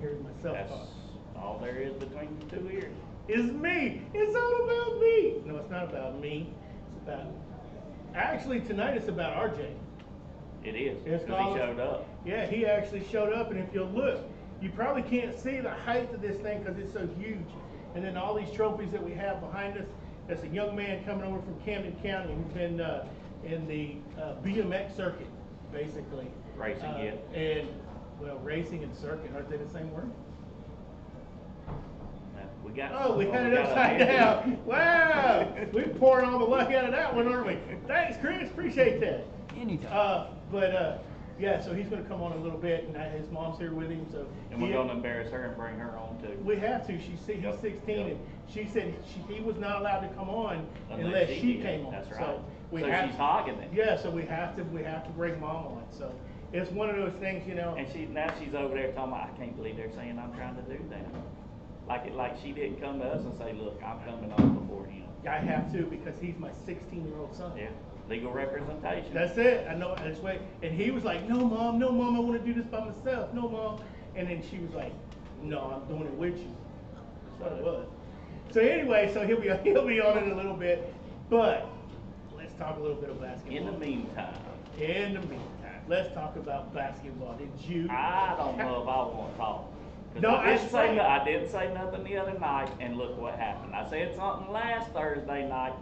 hear myself That's talk. all there is between the two ears. It's me. It's all about me. No, it's not about me. It's about. Actually, tonight it's about RJ. It is. It's Because he showed up. Yeah, he actually showed up, and if you'll look, you probably can't see the height of this thing because it's so huge. And then all these trophies that we have behind us. There's a young man coming over from Camden County who's been in the BMX circuit, basically. Racing, yeah. And, well, racing and circuit, aren't they the same word? We had it upside down. Wow. We're pouring all the luck out of that one, aren't we? Thanks, Chris. Appreciate that. Anytime. Yeah, so he's going to come on a little bit, and his mom's here with him. So and we're going to embarrass her and bring her on, too. We have to. He's 16, and she said he was not allowed to come on unless she came on. That's right. So, she's hogging it. Yeah, so we have to bring mom on. So it's one of those things, you know. And she's over there talking about, I can't believe they're saying I'm trying to do that. Like she didn't come to us and say, look, I'm coming on before him. I have to because he's my 16-year-old son. Yeah, legal representation. That's it. I know. That's way. And he was like, no, mom, I want to do this by myself. No, mom. And then she was like, no, I'm doing it with you. That's what it was. So anyway, so he'll be on in a little bit, but let's talk a little bit of basketball. In the meantime, let's talk about basketball. Did you? I don't know if I want to talk. No, I didn't say nothing the other night, and look what happened. I said something last Thursday night,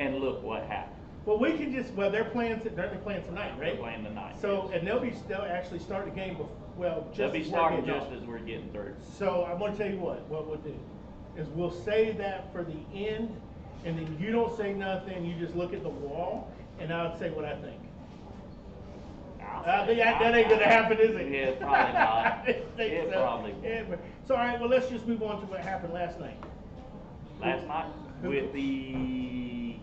and look what happened. Well, we can just. Well, they're playing tonight, right? They're playing tonight. So, and they'll actually start the game. They'll be starting just as we're getting through. So I'm going to tell you what we'll do is we'll save that for the end, and then you don't say nothing. You just look at the wall, and I'll say what I think. That ain't going to happen, is it? Yeah, probably not. It probably won't. Yeah, so, all right, well, let's just move on to what happened last night. Last night with the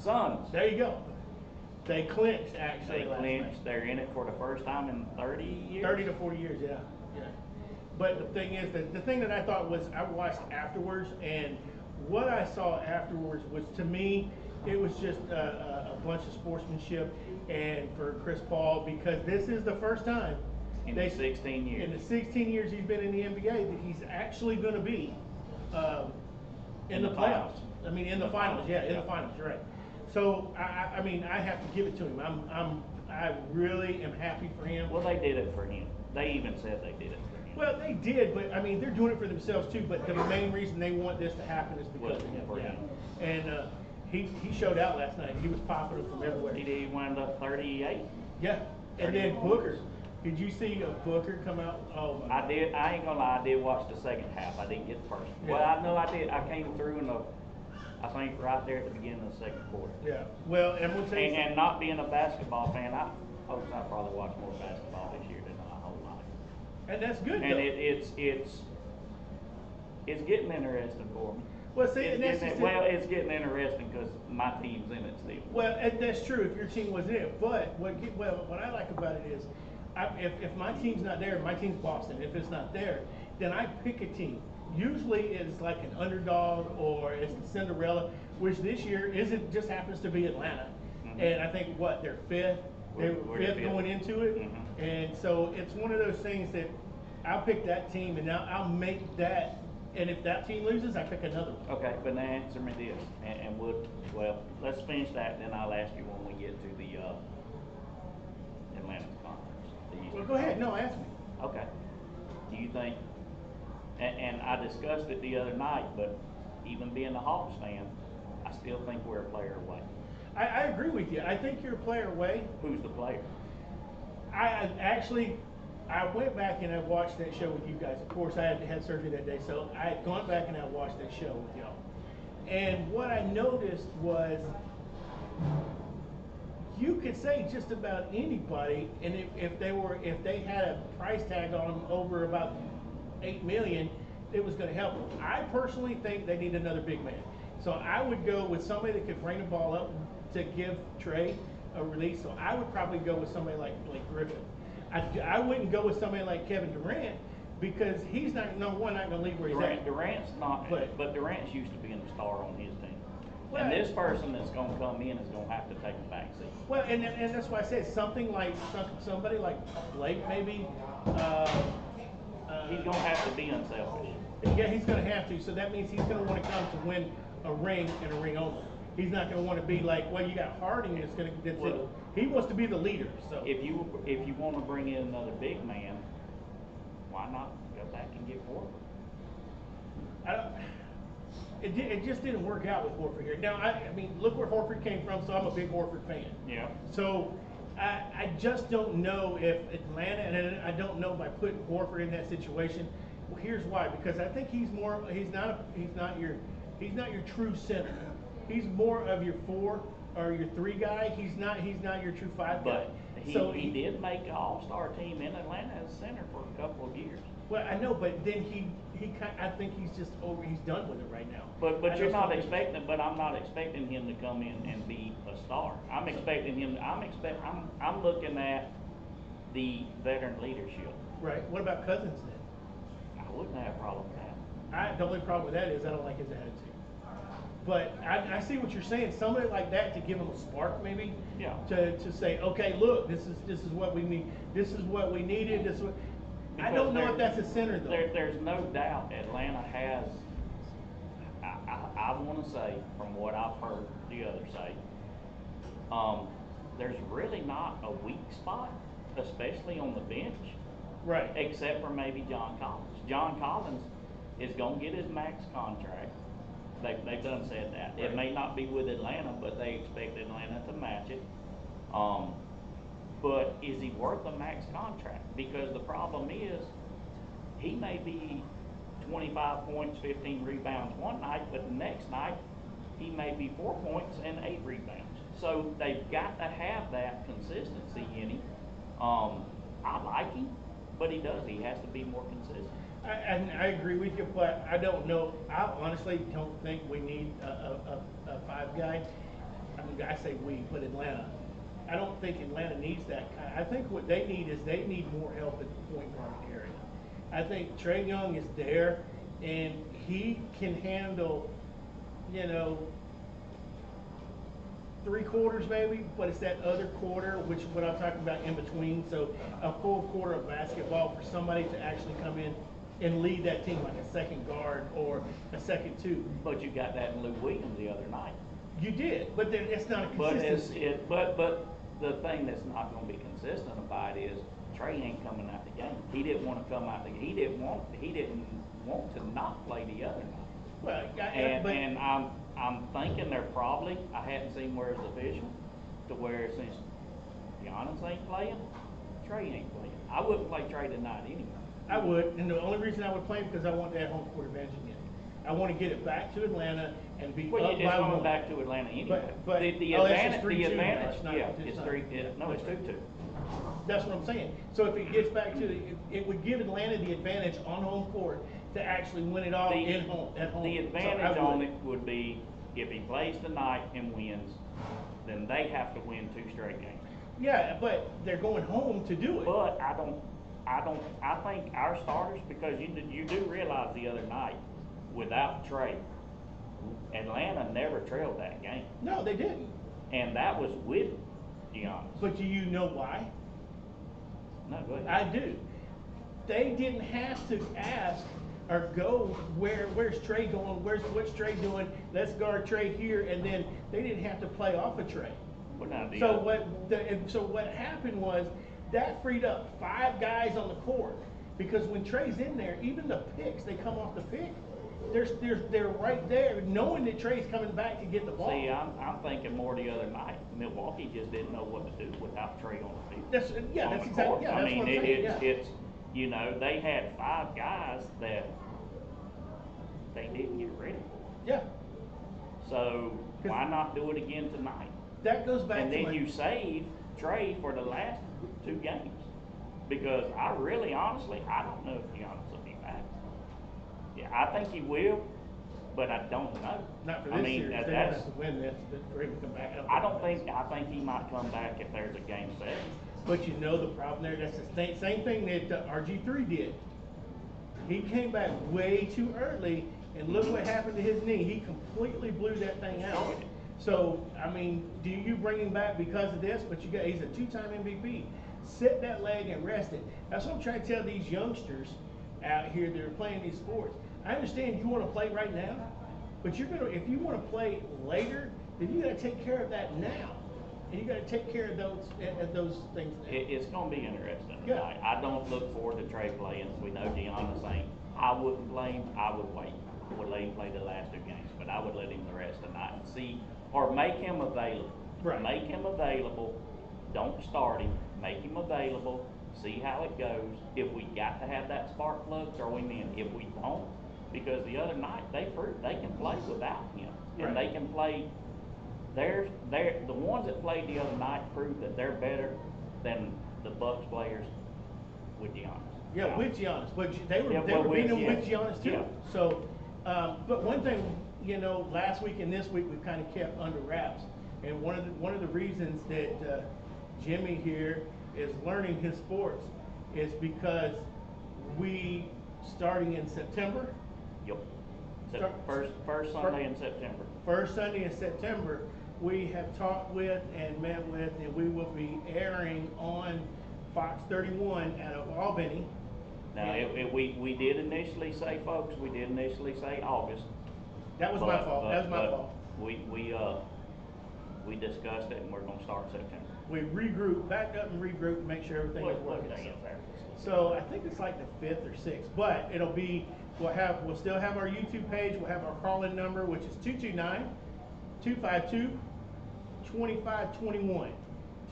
Suns. There you go. They clinched, actually, last night. They're in it for the first time in 30 years? 30 to 40 years, yeah. But the thing is, the thing that I thought was, I watched afterwards, and what I saw afterwards was, to me, it was just a bunch of sportsmanship, and for Chris Paul, because this is the first time in the 16 years. In the 16 years he's been in the NBA, that he's actually going to be in the playoffs. I mean, in the finals, in the finals, right? So I mean, I have to give it to him. I really am happy for him. Well, they did it for him. They even said they did it for him. Well, they did, but I mean, they're doing it for themselves too. But the main reason they want this to happen is because of him. And he showed out last night. He was popular from everywhere. He wound up 38. Yeah, and then Booker. Did you see Booker come out? Oh my! I did. I ain't gonna lie. I did watch the second half. I didn't get the first. Yeah. Well, I know I did. I came through in I think right there at the beginning of the second quarter. Yeah. Well, and we'll tell you. And not being a basketball fan, I probably watched more basketball this year than my whole life. And that's good. And it's getting interesting for me. Well, see, it's getting interesting because my team's in it still. Well, and that's true if your team wasn't in it. But what I like about it is, if my team's not there, my team's Boston. If it's not there, then I pick a team. Usually it's like an underdog or it's a Cinderella, which this year just happens to be Atlanta. Mm-hmm. And I think they're fifth. They were fifth going into it. Mm-hmm. And so it's one of those things that I'll pick that team and now I'll make that. And if that team loses, I pick another one. Okay, but now answer me this, and let's finish that, then I'll ask you when we get to the Atlantic Conference. Well, go ahead. No, ask me. Okay. Do you think, and I discussed it the other night, but even being a Hawks fan, I still think we're a player away. I agree with you. I think you're a player away. Who's the player? I went back and I watched that show with you guys. Of course, I had surgery that day, so I had gone back and I watched that show with y'all. And what I noticed was you could say just about anybody, and if they had a price tag on them over about $8 million, it was going to help them. I personally think they need another big man. So I would go with somebody that could bring the ball up to give Trey a release. So I would probably go with somebody like Griffin. I wouldn't go with somebody like Kevin Durant because he's not going to leave where he's at. Durant's not, but Durant's used to being the star on his team. Well, and this person that's going to come in is going to have to take a back seat. Well, and that's why I said somebody like Blake maybe. He's gonna have to be unselfish. Yeah, he's going to have to. So that means he's going to want to come to win a ring and a ring only. He's not going to want to be like, well, you got Harding. That's going to. That's Well, it. He wants to be the leader. So If you want to bring in another big man, why not go back and get Horford? I don't, it just didn't work out with Horford here. Now, I mean, look where Horford came from. So I'm a big Horford fan. Yeah. So I just don't know if Atlanta, and I don't know by putting Horford in that situation. Well, here's why. Because I think he's not your true center. He's more of your 4 or your 3 guy. He's not your true 5 guy. But he did make an all-star team in Atlanta as center for a couple of years. Well, I know, but then I think he's just over. He's done with it right now. But you're not expecting. But I'm not expecting him to come in and be a star. I'm expecting him. I'm looking at the veteran leadership. Right. What about Cousins then? I wouldn't have a problem with that. The only problem with that is I don't like his attitude. But I see what you're saying. Somebody like that to give him a spark, maybe. Yeah. To say, okay, look, this is what we need. This is what we needed. This is what. I don't know if that's a center though. There's no doubt Atlanta has. I want to say, from what I've heard the others say, there's really not a weak spot, especially on the bench. Right. Except for maybe John Collins. John Collins is going to get his max contract. They've done said that. Right. It may not be with Atlanta, but they expect Atlanta to match it. But is he worth a max contract? Because the problem is, he may be 25 points, 15 rebounds one night, but the next night, he may be 4 points and 8 rebounds. So they've got to have that consistency in him. I like him, but he has to be more consistent. I agree with you, but I don't know. I honestly don't think we need a 5 guy. I mean, I say we, but Atlanta. I don't think Atlanta needs that. I think what they need more help at the point guard area. I think Trae Young is there, and he can handle, 3 quarters maybe, but it's that other quarter, which is what I'm talking about in between. So a full quarter of basketball for somebody to actually come in and lead that team like a second guard or a second 2. But you got that in Lou Williams the other night. You did, but then it's not a consistency. But the thing that's not going to be consistent about it is Trae ain't coming out the game. He didn't want to come out the game. He didn't want to not play the other night. Well, and I'm thinking they're probably, I hadn't seen where it's official, to where since Giannis ain't playing, Trae ain't playing. I wouldn't play Trae tonight anyway. I would, and the only reason I would play him because I want that home court advantage again. I want to get it back to Atlanta and be well, up it's by going 1. back to Atlanta anyway. But the advantage, it's 2-2. That's what I'm saying. So if it gets back to it would give Atlanta the advantage on home court to actually win it all at home. The advantage on it would be if he plays tonight and wins, then they have to win 2 straight games. Yeah, but they're going home to do it. But I think our starters, because you do realize the other night, without Trae, Atlanta never trailed that game. No, they didn't. And that was with Giannis. But do you know why? No, go ahead. I do. They didn't have to ask or go where's Trae going? What's Trae doing? Let's guard Trae here, and then they didn't have to play off of Trae. So what happened was that freed up 5 guys on the court because when Trae's in there, even the picks they come off the pick, they're right there, knowing that Trae's coming back to get the ball. See, I'm thinking more the other night. Milwaukee just didn't know what to do without Trae on the field. That's exactly. Yeah, I that's mean, what I'm saying. it's they had 5 guys that they didn't get ready for. Yeah. So why not do it again tonight? That goes back. And then you save Trae for the last 2 games, because I really, honestly, I don't know if Giannis will be back. Yeah, I think he will, but I don't know. Not for this series. They don't have to win this for him to come back. I think he might come back if there's a game 7. But you know the problem there. That's the same thing that RG3 did. He came back way too early, and look what happened to his knee. He completely blew that thing out. So, I mean, do you bring him back because of this? But he's a 2-time MVP. Sit that leg and rest it. That's what I'm trying to tell these youngsters out here that are playing these sports. I understand you want to play right now, but if you want to play later, then you got to take care of that now, and you got to take care of those things now. It's going to be interesting. Yeah. I don't look forward to Trey playing. We know Giannis ain't. I wouldn't play him. I would wait. I would let him play the last 2 games, but I would let him the rest of the night and see, or make him available. Right. Make him available. Don't start him. Make him available. See how it goes. If we got to have that spark plug, throw him in. If we don't, because the other night they proved they can play without him, and Right. they can play. The ones that played the other night proved that they're better than the Bucks players with Giannis. Yeah, with Giannis, but they were with beating them with Giannis too. Yeah. So, but one thing, last week and this week we kind of kept under wraps, and one of the reasons that Jimmy here is learning his sports is because we starting in September. Yep. First Sunday in September. First Sunday in September, we have talked with and met with, and we will be airing on Fox 31 out of Albany. Now, we did initially say, folks, August. That was my fault. That was my fault. We discussed it, and we're gonna start September. We backed up and regrouped, make sure everything was working. So I think it's like the 5th or 6th, but we'll still have our YouTube page. We'll have our call-in number, which is 229-252-2521.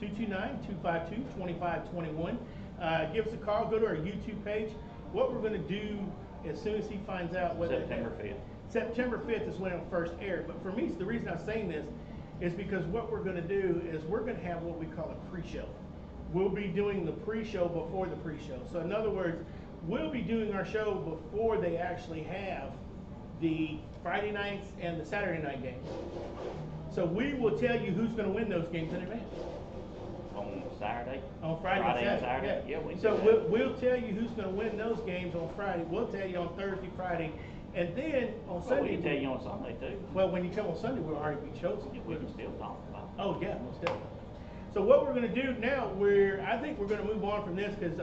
229-252-2521. Give us a call. Go to our YouTube page. What we're going to do as soon as he finds out whether September 5th. September 5th is when it'll first air. But for me, the reason I'm saying this is because what we're going to do is we're going to have what we call a pre-show. We'll be doing the pre-show before the pre-show. So in other words, we'll be doing our show before they actually have the Friday nights and the Saturday night games. So we will tell you who's going to win those games in advance. On Saturday? On Friday and Saturday. Yeah, we so we'll tell you who's going to win those games on Friday. We'll tell you on Thursday, Friday, and then on Sunday. We can tell you on Sunday too. Well, when you come on Sunday, we'll already be chosen. We can still talk about it. Oh yeah, most definitely. So what we're going to do now, I think we're going to move on from this because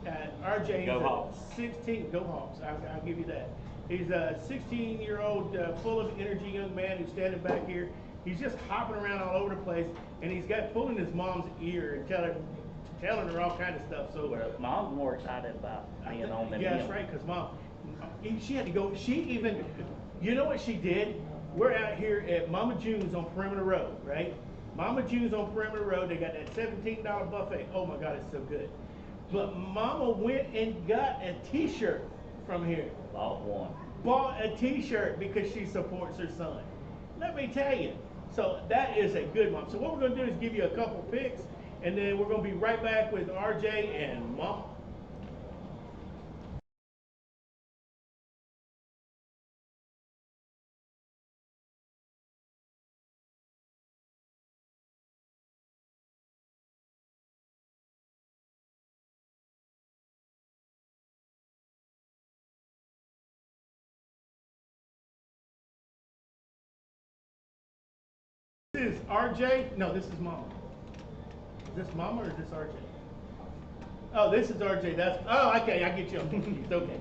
RJ is a 16. Go Hawks! I'll give you that. He's a 16-year-old, full of energy young man who's standing back here. He's just hopping around all over the place, and he's got pulling his mom's ear and telling her all kind of stuff. So Mom's more excited about being on than yeah, that's right, because Mom, she had to go. You know what she did? We're out here at Mama June's on Perimeter Road, right? Mama June's on Perimeter Road. They got that $17 buffet. Oh my God, it's so good. But Mama went and got a T-shirt from here. Bought a T-shirt because she supports her son. Let me tell you. So that is a good mom. So what we're going to do is give you a couple picks, and then we're going to be right back with RJ and Mama. This is RJ. No, this is Mama. Is this Mama or is this RJ? Oh, this is RJ. Okay. I get you. I'm confused. Okay.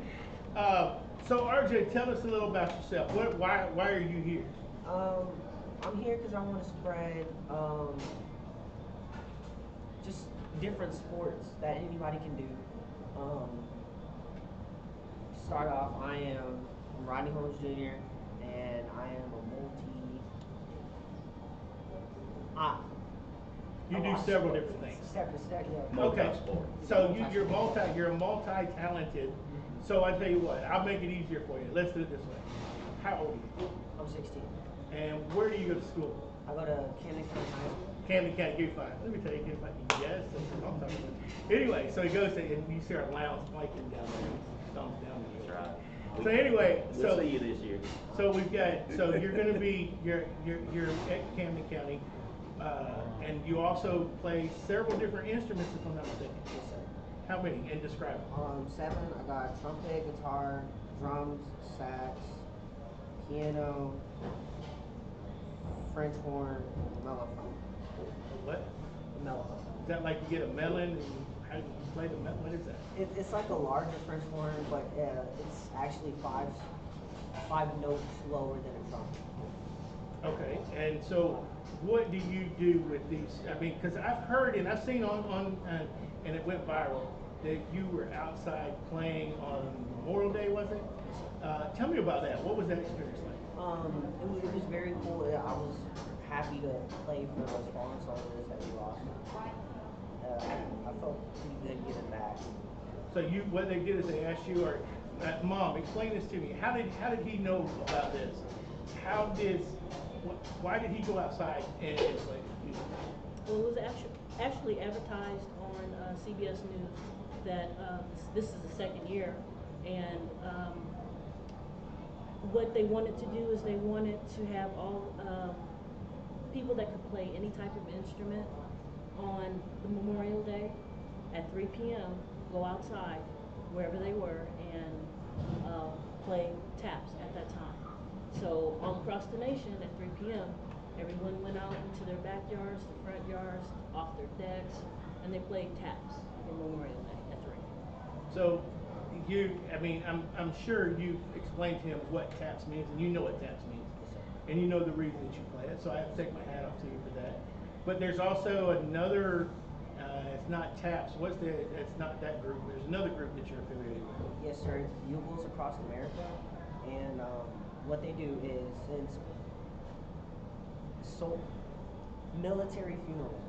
So RJ, tell us a little about yourself. Why are you here? I'm here because I want to spread just different sports that anybody can do. Start off, I'm Rodney Holmes Jr. and I am a You do several different things. Yeah. Okay. So you're multi-talented. So I tell you what, I'll make it easier for you. Let's do it this way. How old are you? I'm 16. And where do you go to school? I go to Camden County High School. Camden County, give me 5. Let me tell you, yes, that's what I'm talking about. Anyway, so he goes to, and you see our allowance spiking down there. Thumbs down there. That's right. So anyway, We'll see you this year. So we've got, so you're going to be, you're at Camden County, and you also play several different instruments, if I'm not mistaken. Yes, sir. How many? And describe them. 7. I got trumpet, guitar, drums, sax, piano, French horn, mellophone. What? Mellophone. Is that like you get a melon and how do you play the what is that? It's like a larger French horn, but it's actually five notes lower than a drum. Okay, and so what do you do with these? I mean, because I've heard and I've seen on and it went viral that you were outside playing on Memorial Day, was it? Tell me about that. What was that experience like? It was very cool. I was happy to play for those fallen soldiers that we lost. I felt pretty good giving back. So what they did is they asked you, or Mom, explain this to me. How did he know about this? Why did he go outside and play? Well, it was actually advertised on CBS News that this is the second year, and what they wanted to do is they wanted to have all people that could play any type of instrument on the Memorial Day at 3 p.m. go outside wherever they were and play taps at that time. So all across the nation at 3 p.m. everyone went out into their backyards, the front yards, off their decks, and they played taps for Memorial Day at 3. So I'm sure you've explained to him what taps means, and you know what taps means, and you know the reason that you play it. So I have to take my hat off to you for that. But there's also another. It's not taps. It's not that group. There's another group that you're affiliated with. Yes, sir. It's Bugles Across America, and what they do is so military funerals.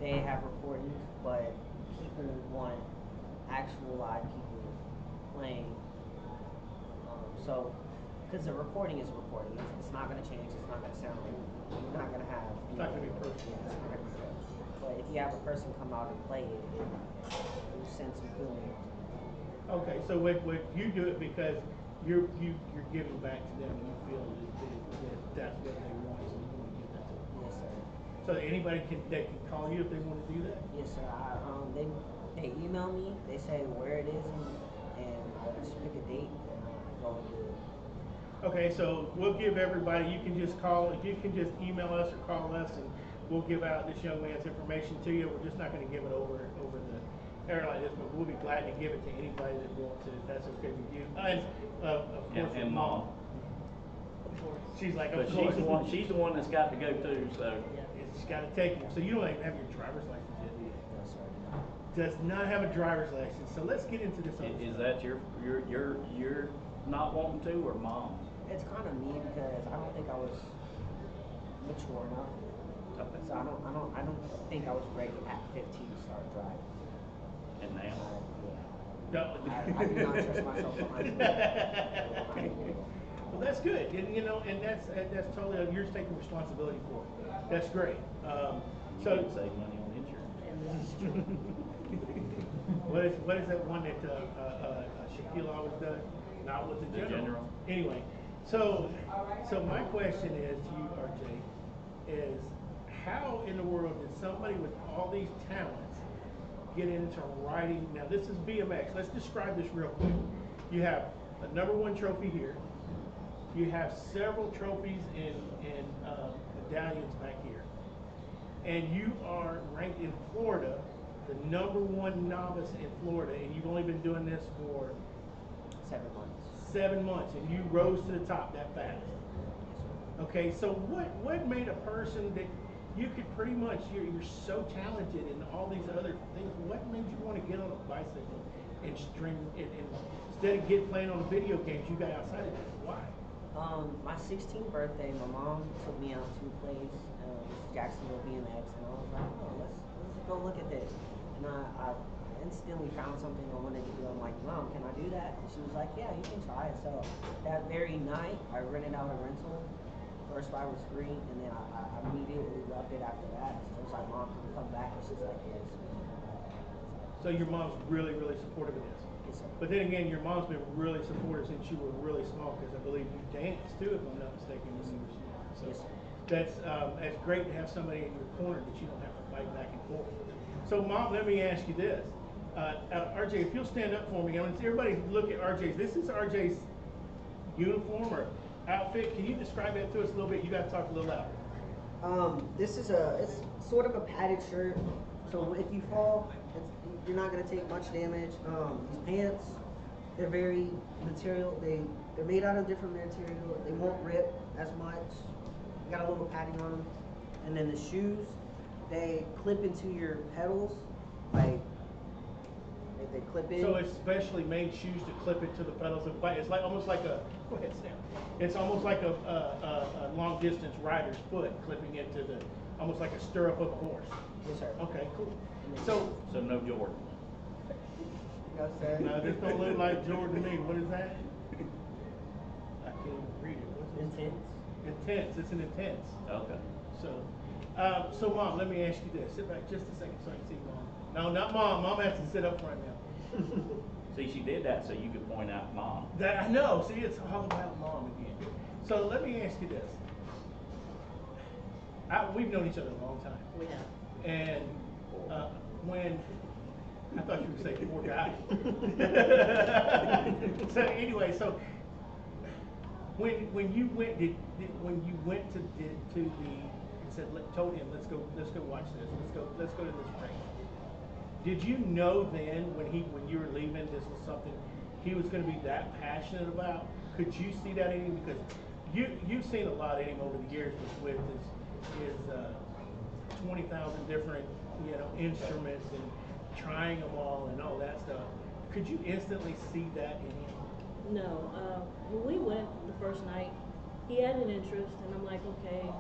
They have recordings, but people want actual live people playing. Because the recording is a recording, it's not going to change. It's not going to sound. You're not going to have. It's not going to be perfect. Yeah, it's not going to be perfect. But if you have a person come out and play it, it will send some feeling. Okay, so what you do it because you're giving back to them, and you feel that that's what they want, so you want to give that to them. Yes, sir. So anybody can call you if they want to do that. Yes, sir. They email me. They say where it is, and I just pick a date and I go and do it. Okay, so we'll give everybody. You can just email us or call us, and we'll give out this young man's information to you. We're just not going to give it over the air like this, but we'll be glad to give it to anybody that wants it. If that's okay with you. And of course, and Mom. Of course. She's like, But of course. she's the one that's got to go too. So She's got to take you. So you don't even have your driver's license yet, do you? No, sir. Does not have a driver's license. So let's get into this. is that you're not wanting to, or Mom's? It's kind of me because I don't think I was mature enough. Okay. So I don't think I was ready at 15 to start driving. And now? No. I do not trust myself behind the wheel. Well, that's good, and that's totally you're taking responsibility for it. That's great. You So can save money on insurance. And this is true. what is that one that Shaquille always does? Not with the general. Anyway, so my question is to you, RJ, is how in the world did somebody with all these talents get into riding? Now this is BMX. Let's describe this real quick. You have a #1 trophy here. You have several trophies in medallions back here, and you are ranked in Florida, the #1 novice in Florida, and you've only been doing this for 7 months. 7 months, and you rose to the top that fast. Okay, so what made a person that you could pretty much you're so talented in all these other things? What made you want to get on a bicycle and string and instead of playing on the video games, you got outside of this? Why? My 16th birthday, my mom took me out to a place, Jacksonville BMX, and I was like, oh, let's go look at this. And I instantly found something I wanted to do. I'm like, Mom, can I do that? And she was like, yeah, you can try it. So that very night, I rented out a rental. First ride was free, and then I immediately loved it after that. So I was like, Mom, can we come back? And she's like, yes. So your mom's really, really supportive of this. Yes, sir. But then again, your mom's been really supportive since you were really small, because I believe you danced too, if I'm not mistaken, when you were small. So Yes, sir. that's great to have somebody in your corner that you don't have to fight back and forth. So Mom, let me ask you this. RJ, if you'll stand up for me, I want everybody to look at RJ's. This is RJ's uniform or outfit. Can you describe that to us a little bit? You got to talk a little louder. This is it's sort of a padded shirt, So if you fall, you're not gonna take much damage. These pants, they're very material. They're made out of different material. They won't rip as much. You got a little padding on them. And then the shoes, they clip into your pedals, like they clip in. So it's specially made shoes to clip into the pedals of the bike. It's like almost like a, go ahead, Sam. It's almost like a long distance rider's foot clipping into the, almost like a stirrup of a horse. Yes, sir. Okay, cool. So no Jordan. You know what I'm saying? no, this don't look like Jordan to me. What is that? I can't even read it. What's it? Intense. Intense. It's an intense. Okay. So Mom, let me ask you this. Sit back just a second so I can see Mom. No, not Mom. Mom has to sit up front now. See, she did that so you could point out mom. That I know. See, it's all about Mom again. So let me ask you this. We've known each other a long time. We have. And when I thought you were saying poor guy. So anyway, so when you went when you went to the and said told him let's go watch this, let's go to this race. Did you know then when you were leaving this was something he was going to be that passionate about? Could you see that in him? Because you've seen a lot of him over the years with his 20,000 different instruments and trying them all and all that stuff. Could you instantly see that in him? No, when we went the first night, he had an interest, and I'm like, okay,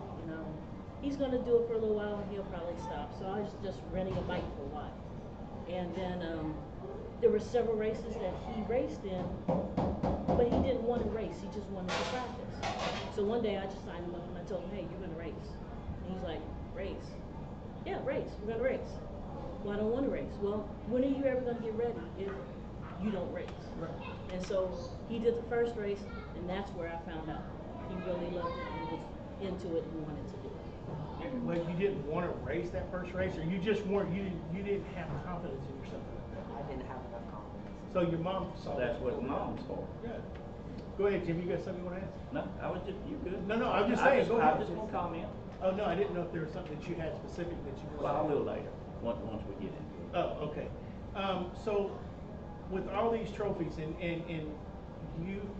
he's gonna do it for a little while, and he'll probably stop. So I was just renting a bike for a while, and then there were several races that he raced in, but he didn't want to race. He just wanted to practice. So one day I just signed him up, and I told him, hey, you're gonna race. And he's like, race? Yeah, race. We're gonna race. Well, I don't want to race. Well, when are you ever gonna get ready if you don't race? Right. And so he did the first race, and that's where I found out he really loved it and was into it and wanted to do it. Well, you didn't want to race that first race, or you just weren't. You didn't have confidence in yourself. I didn't have enough confidence. So your mom saw That's that. what mom's for. Yeah. Go ahead, Jim. You got something you want to ask? No, I was just, you good. No, I'm just saying. Go I ahead. was just gonna comment. Oh no, I didn't know if there was something that you had specific that you wanted. Well, a little later, once we get into it. Oh, okay. So with all these trophies and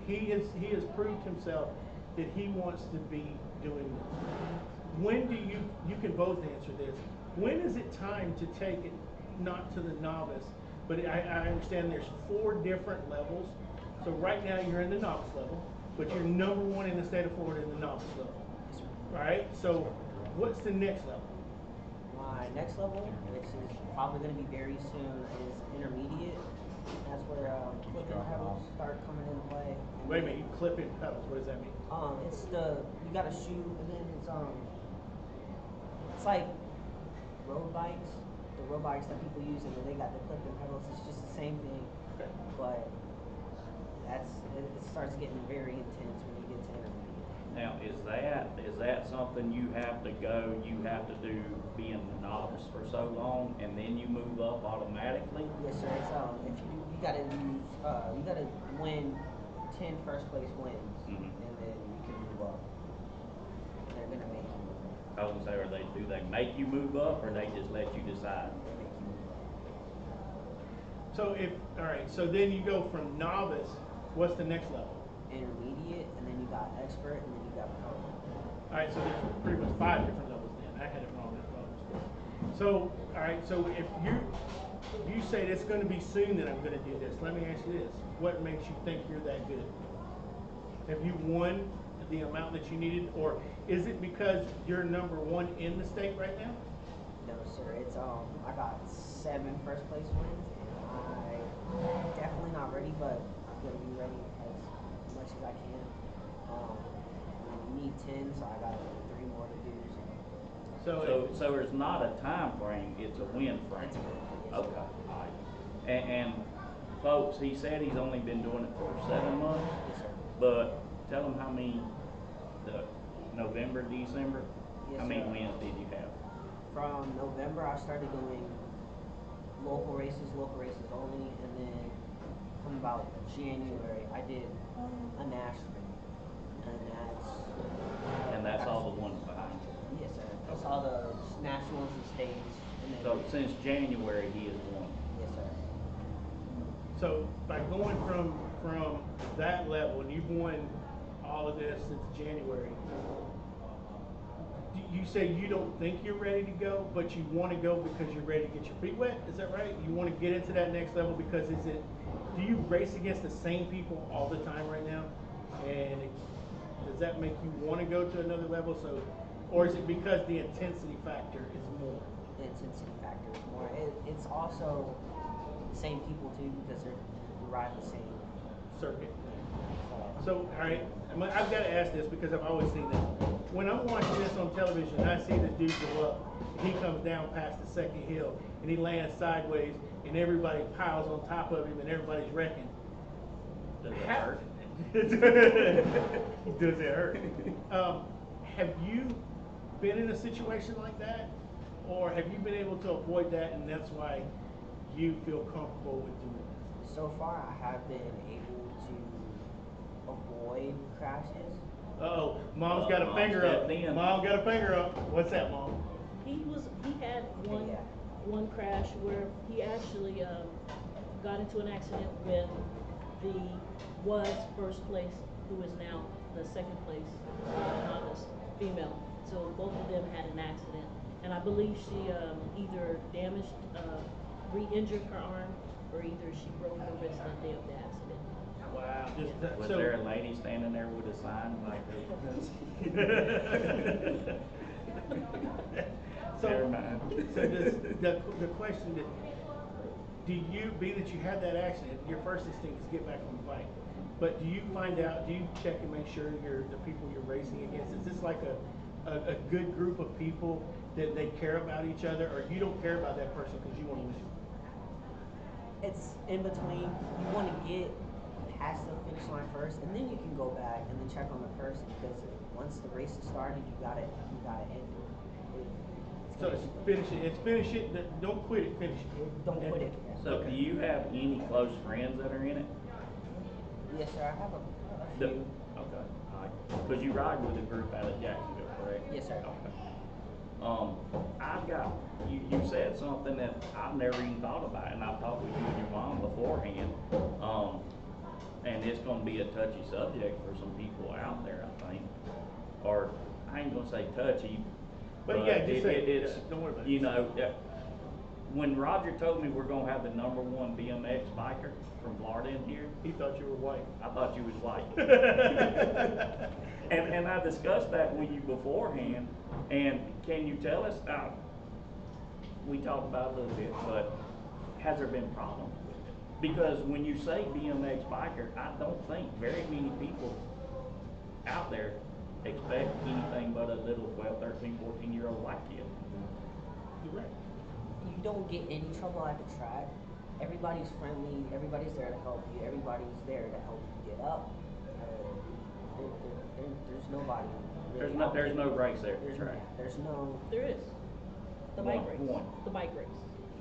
he has proved himself that he wants to be doing this. When do you can both answer this. When is it time to take it not to the novice, but I understand there's 4 different levels. So right now you're in the novice level, but you're #1 in the state of Florida in the novice level. Right? So what's the next level? My next level, which is probably going to be very soon, is intermediate. That's where clipping pedals start coming into play. Wait a minute, you clip in pedals. What does that mean? It's you got a shoe, and then it's like road bikes, the road bikes that people use, and then they got the clipping pedals. It's just the same thing, Okay. but it starts getting very intense when you get to intermediate. Now, is that something you have to do being a novice for so long and then you move up automatically? Yes, sir. It's if you gotta use you gotta win 10 first place wins, Mhm. and then you can move up. And they're gonna make you move up. I was gonna say, do they make you move up or they just let you decide? They make you move up. So all right, so then you go from novice, what's the next level? Intermediate, and then you got expert, and then you got pro. All right, so there's pretty much 5 different levels then. I had it wrong, that's what I was. So, all right, so if you say it's going to be soon that I'm going to do this, let me ask you this. What makes you think you're that good? Have you won the amount that you needed, or is it because you're #1 in the state right now? No, sir. It's I got 7 first place wins, and I'm definitely not ready, but I'm gonna be ready as much as I can. And you need 10, so I got 3 more to do. So there's not a time frame, it's a win frame. It's a win, yes, sir. Okay, all right. And folks, he said he's only been doing it for 7 months, Yes, sir. but tell him how many, November, December, Yes, how many sir. wins did you have? From November, I started doing local races only, and then from about January, I did a national, and And that's all the ones behind you. Yes, sir. That's all the nationals and states. And then, So since January, he has won. yes, sir. So by going from that level, and you've won all of this since January, you say you don't think you're ready to go, but you want to go because you're ready to get your feet wet. Is that right? You want to get into that next level because do you race against the same people all the time right now? And does that make you want to go to another level? So, or is it because the intensity factor is more? The intensity factor is more. It's also the same people too because they're riding the same Circuit. So, all right, I've got to ask this because I've always seen this. When I'm watching this on television and I see this dude go up, he comes down past the second hill and he lands sideways and everybody piles on top of him and everybody's wrecking. Does it hurt? Does it hurt? Have you been in a situation like that? Or have you been able to avoid that and that's why you feel comfortable with doing this? So far, I have been able to avoid crashes. Uh-oh, Mom's got a Mom's finger up. stepped in. Mom got a finger up. What's that, Mom? He had Yeah. one crash where he actually got into an accident with the first place, who is now the second place novice female. So both of them had an accident, and I believe she either damaged, re-injured her arm, or either she broke her wrist that day of the accident. Wow. Was there a lady standing there with a sign like So, Never mind. so the question is, being that you had that accident, your first instinct is get back on the bike. But do you check and make sure the people you're racing against, is this like a good group of people that they care about each other, or you don't care about that person because you want to win? It's in between. You want to get past the finish line first, and then you can go back and then check on the person because once the race is started, you gotta end it. So it's finish it. Don't quit it. Finish it. Don't quit it. So do you have any close friends that are in it? Yes, sir. I have a The- few. Okay, all right. Because you ride with a group out of Jacksonville, correct? Yes, sir. Okay. I've got, you said something that I've never even thought about, and I've talked with you and your mom beforehand. And it's gonna be a touchy subject for some people out there, I think. Or, I ain't gonna say touchy, But yeah, just say it. it's, Don't worry about it. you know, when Roger told me we're gonna have the #1 BMX biker from Florida in here, He thought you were white. I thought you was white. And I discussed that with you beforehand, and can you tell us, we talked about it a little bit, but has there been problems with it? Because when you say BMX biker, I don't think very many people out there expect anything but a little 12, 13, 14-year-old white kid. You're right. You don't get any trouble at the track. Everybody's friendly. Everybody's there to help you. Everybody's there to help you get up. There's nobody. Really There's no race there at the There's track. There's no. There is. The bike race. One. The bike race.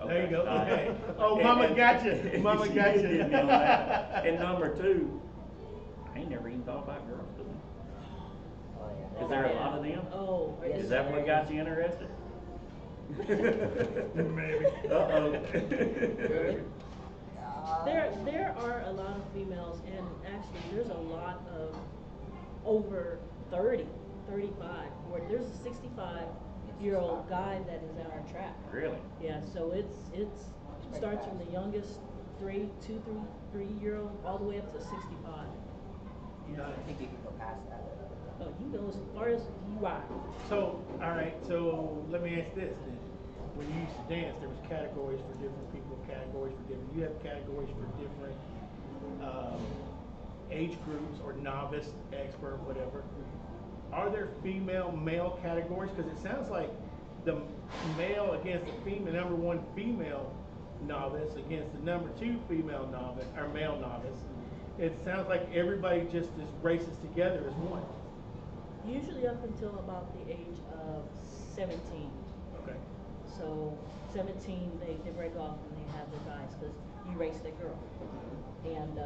There you go. all right. Okay. Oh, Mama got you. Mama got you. Get me on that. And #2, I ain't never even thought about girls doing it. Oh yeah. Is there a lot of them? Oh, Yes, Is that what got you interested? Maybe. Uh-oh. There are a lot of females, and actually there's a lot of over 30, 35, where there's a 65-year-old guy that is at our track. Really? Yeah, so it starts from the youngest 3-year-old all the way up to 65. I think you can go past that. Oh, you go as far as you ride. So, all right. So let me ask this then. When you used to dance, there was categories for different people, categories for different. You have categories for different age groups or novice, expert, whatever. Are there female, male categories? Because it sounds like the male against the female, #1 female novice against the #2 female novice or male novice. It sounds like everybody just races together as one. Usually up until about the age of 17. Okay. So 17, they break off and they have the guys because you race the girl, and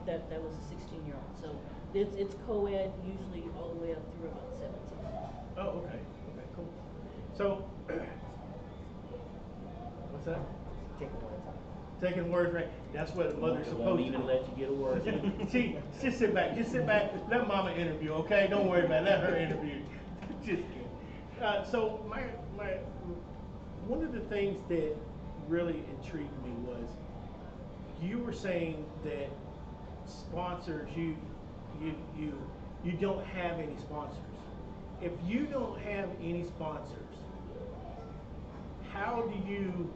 that was a 16-year-old. So it's co-ed usually all the way up through about 17. Oh, okay. Okay, cool. So that? Take it one at a time. Taking words right. That's what a mother's It supposed won't to even do. let you get a word in. See, just sit back. Just sit back. Let Mama interview, okay? Don't worry about it. Let her interview. Just kidding. So one of the things that really intrigued me was you were saying that sponsors, you don't have any sponsors. If you don't have any sponsors, how do you?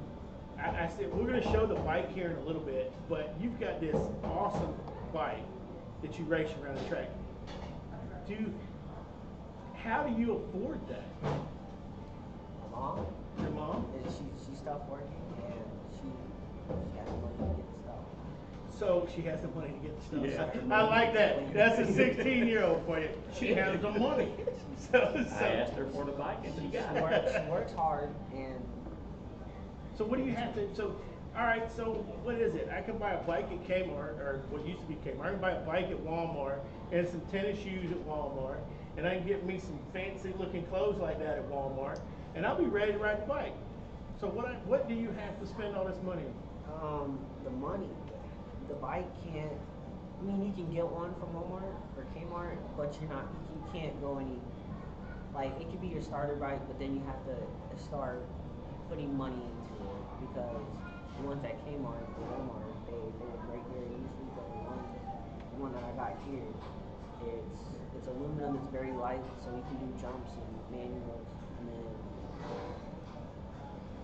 I said we're going to show the bike here in a little bit, but you've got this awesome bike that you race around the track. How do you afford that? My mom, Your mom? she stopped working and she got the money to get the stuff. So she has the money to get the stuff. Yeah. I like that. That's a 16-year-old for you. She has the money. I asked her for the bike and she got it. She works hard and So what do you have to? So all right. So what is it? I can buy a bike at Kmart, or what used to be Kmart. I can buy a bike at Walmart and some tennis shoes at Walmart, and I can get me some fancy-looking clothes like that at Walmart, and I'll be ready to ride the bike. So what do you have to spend all this money on? the money, the bike can't. I mean, you can get one from Walmart or Kmart, but you can't go any. Like it could be your starter bike, but then you have to start putting money into it because the ones at Kmart or Walmart, they will break very easily. But the one that I got here, it's aluminum. It's very light, so you can do jumps and manuals, and then.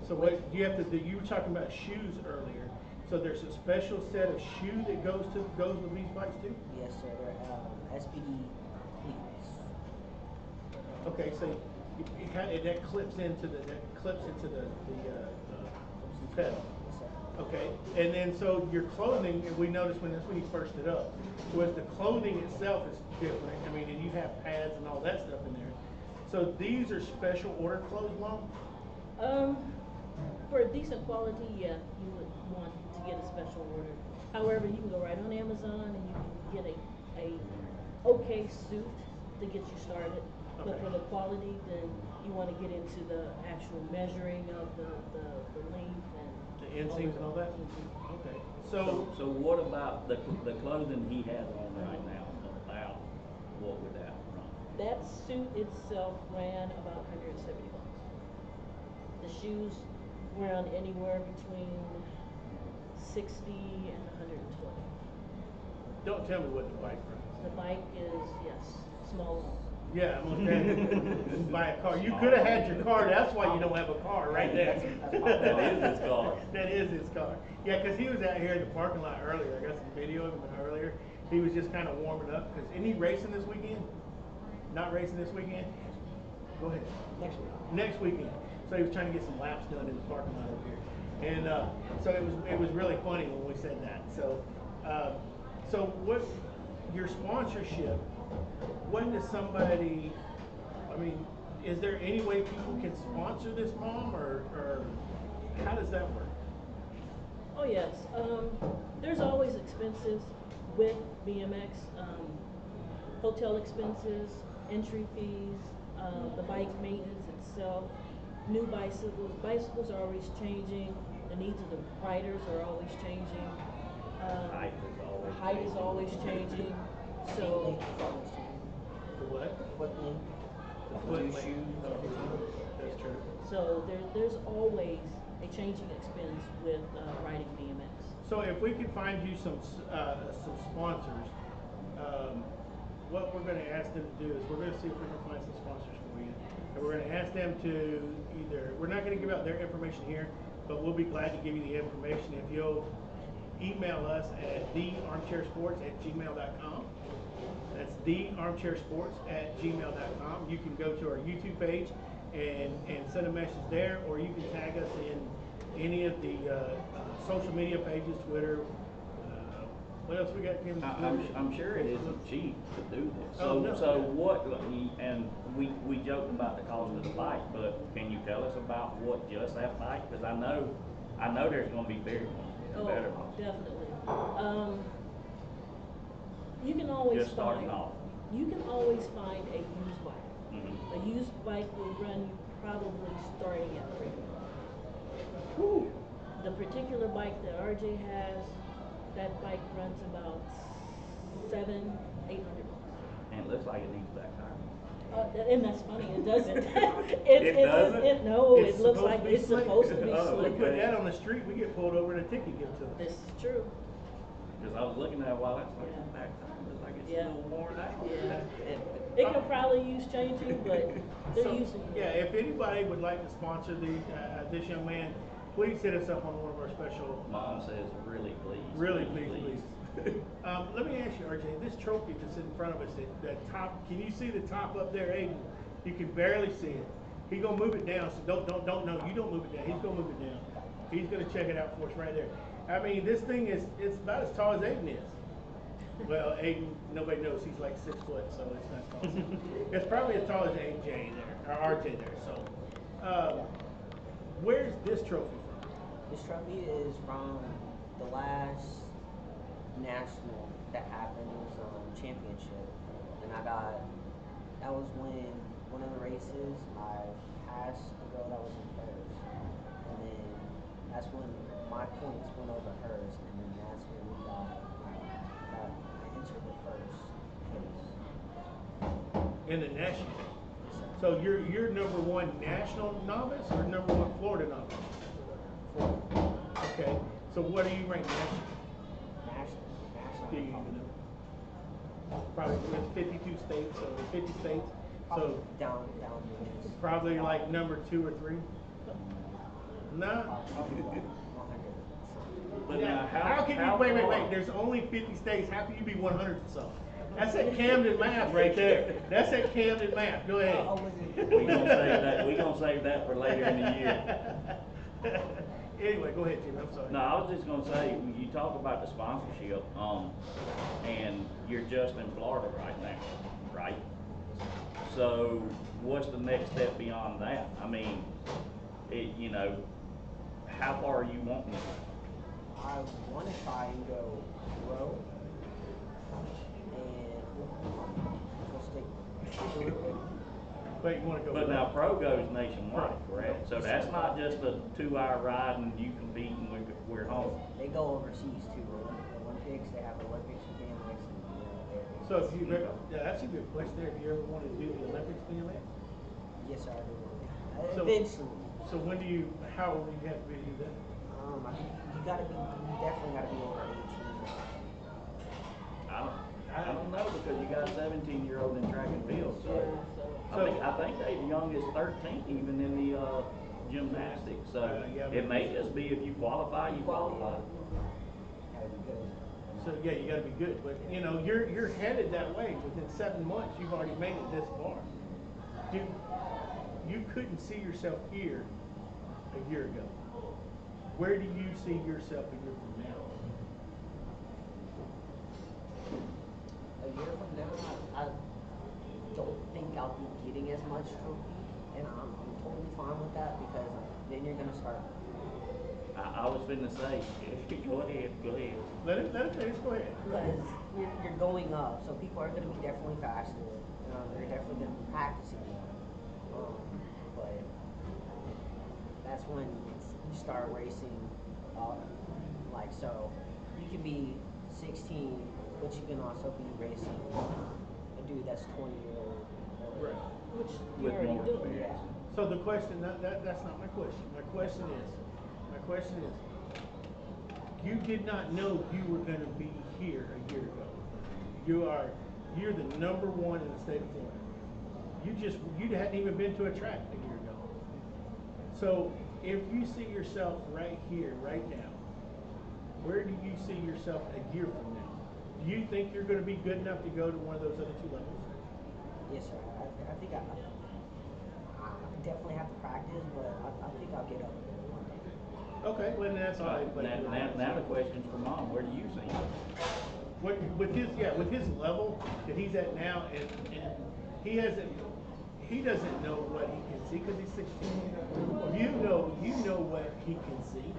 So what you have to do? You were talking about shoes earlier. So there's a special set of shoe that goes with these bikes too. Yes, sir. They're SPD cleats. Okay, so that clips into the pedal. Yes, sir. Okay, and then so your clothing, and we noticed that's when you first it up, was the clothing itself is different. I mean, and you have pads and all that stuff in there. So these are special order clothes, Mom? For a decent quality, yeah, you would want to get a special order. However, you can go right on Amazon and you can get a okay suit to get you started. But Okay. for the quality, then you want to get into the actual measuring of the length and The inseams and all that? Mhm. Okay. So what about the clothing he has on right now? About what would that run? That suit itself ran about $170. The shoes run anywhere between 60 and 120. Don't tell me what the bike runs. The bike is, yes, small one. Yeah, I'm looking buy a car. You could have had your car. That's why you don't have a car right there. That is his car. That is his car. Yeah, because he was out here in the parking lot earlier. I got some video of him earlier. He was just kind of warming up. Isn't he racing this weekend? Not racing this weekend? Go ahead. Next week. Next weekend. So he was trying to get some laps done in the parking lot over here. And so it was really funny when we said that. So what your sponsorship? When does somebody? I mean, is there any way people can sponsor this, Mom, or how does that work? Oh yes, there's always expenses with BMX, hotel expenses, entry fees, the bike maintenance itself, new bicycles. Bicycles are always changing. The needs of the riders are always changing. Height is always changing. So The what? Foot length. The foot New length. shoes, everything. That's true. So there's always a changing expense with riding BMX. So if we can find you some sponsors, what we're going to ask them to do is we're going to see if we can find some sponsors for you, and we're going to ask them to we're not going to give out their information here, but we'll be glad to give you the information if you'll email us at thearmchairsports@gmail.com. That's thearmchairsports@gmail.com. You can go to our YouTube page and send a message there, or you can tag us in any of the social media pages, Twitter. What else we got, Kim? I'm sure it isn't cheap to do this. Oh, no. So what? And we joked about the cost of the bike, but can you tell us about what just that bike? Because I know there's going to be bigger ones and better ones. Definitely. You can always Just starting off. You can always find a used bike. Mhm. A used bike will run you probably starting at $300. Whew. the particular bike that RJ has, that bike runs about 800 miles. And it looks like it needs back tires. And that's funny, it doesn't. It doesn't? No, It's it looks supposed like to be it's slick. supposed to be Oh, We slick. put that on the street, we get pulled over and a ticket given to us. This is true. Because I was looking at it while I was like, Yeah. back tire looks like it's Yeah. a little worn out. Yeah. It could probably use changing, but they're So, using it. yeah, if anybody would like to sponsor this young man, please hit us up on one of our special. Mom says, really please. Really, please. Let me ask you, RJ, this trophy that's in front of us, that top, can you see the top up there, Aiden? You can barely see it. He gonna move it down, so don't no, you don't move it down. He's gonna move it down. He's gonna check it out for us right there. I mean, this thing it's about as tall as Aiden is. Well, Aiden, nobody knows he's like 6 foot, so it's not tall. It's probably as tall as AJ there, or RJ there. So, where's this trophy from? This trophy is from the last national that happened. It was championship, and that was when one of the races I passed the girl that was in first, and then that's when my points went over hers, and then that's when we got entered the first place. In the national. Yes, sir. So you're number one national novice or number one Florida novice? Okay. So what are you ranked national? National. Do you even know? Probably with 52 states or 50 states. Probably So down the list. probably like number 2 or 3. No. Probably 100. But Yeah. now, How can you wait? There's only 50 states. How can you be 100 or something? That's that Camden math right there. That's that Camden math. Go ahead. we gonna save that for later in the year. Anyway, go ahead, Jim. I'm sorry. No, I was just gonna say, you talk about the sponsorship, and you're just in Florida right now, right? So what's the next step beyond that? I mean, how far are you wanting to go? I want to try and go pro, and we'll stick to it. But you want to go. But now pro goes nationwide, correct? So that's not just a 2-hour ride and you compete and we're home. They go overseas too. Olympics, they have Olympics for BMX. So if you that's a good question there. If you ever want to do the Olympics BMX? Yes, sir, I do. So- Eventually. So how old do you have to be to do that? I think you definitely gotta be over 18. I don't know because you got a 17-year-old in track and field, so. I think they young as 13 even in the gymnastics. So yeah, it may just be if you qualify, you qualify. Gotta be good. So yeah, you got to be good. But you're headed that way. Within 7 months, you've already made it this far. You couldn't see yourself here a year ago. Where do you see yourself a year from now? A year from now, I don't think I'll be getting as much trophies, and I'm totally fine with that because then you're gonna start. I was finna say, go ahead. Let it finish. Go ahead. Because you're going up, so people are gonna be definitely faster. They're definitely gonna be practicing more. But that's when you start racing up. Like so, you can be 16, but you can also be racing a dude that's 20 years old. Right. Which you With already more do. experience. So the question that's not my question. My question is, you did not know you were going to be here a year ago. You're the number one in the state of Florida. You hadn't even been to a track a year ago. So if you see yourself right here, right now, where do you see yourself a year from now? Do you think you're going to be good enough to go to one of those other 2 levels? Yes, sir. I think I definitely have to practice, but I think I'll get up there one day. Okay, well then that's all right. Now the question's for Mom. Where do you see him? With his level that he's at now, and he doesn't know what he can see because he's 16. You know what he can see.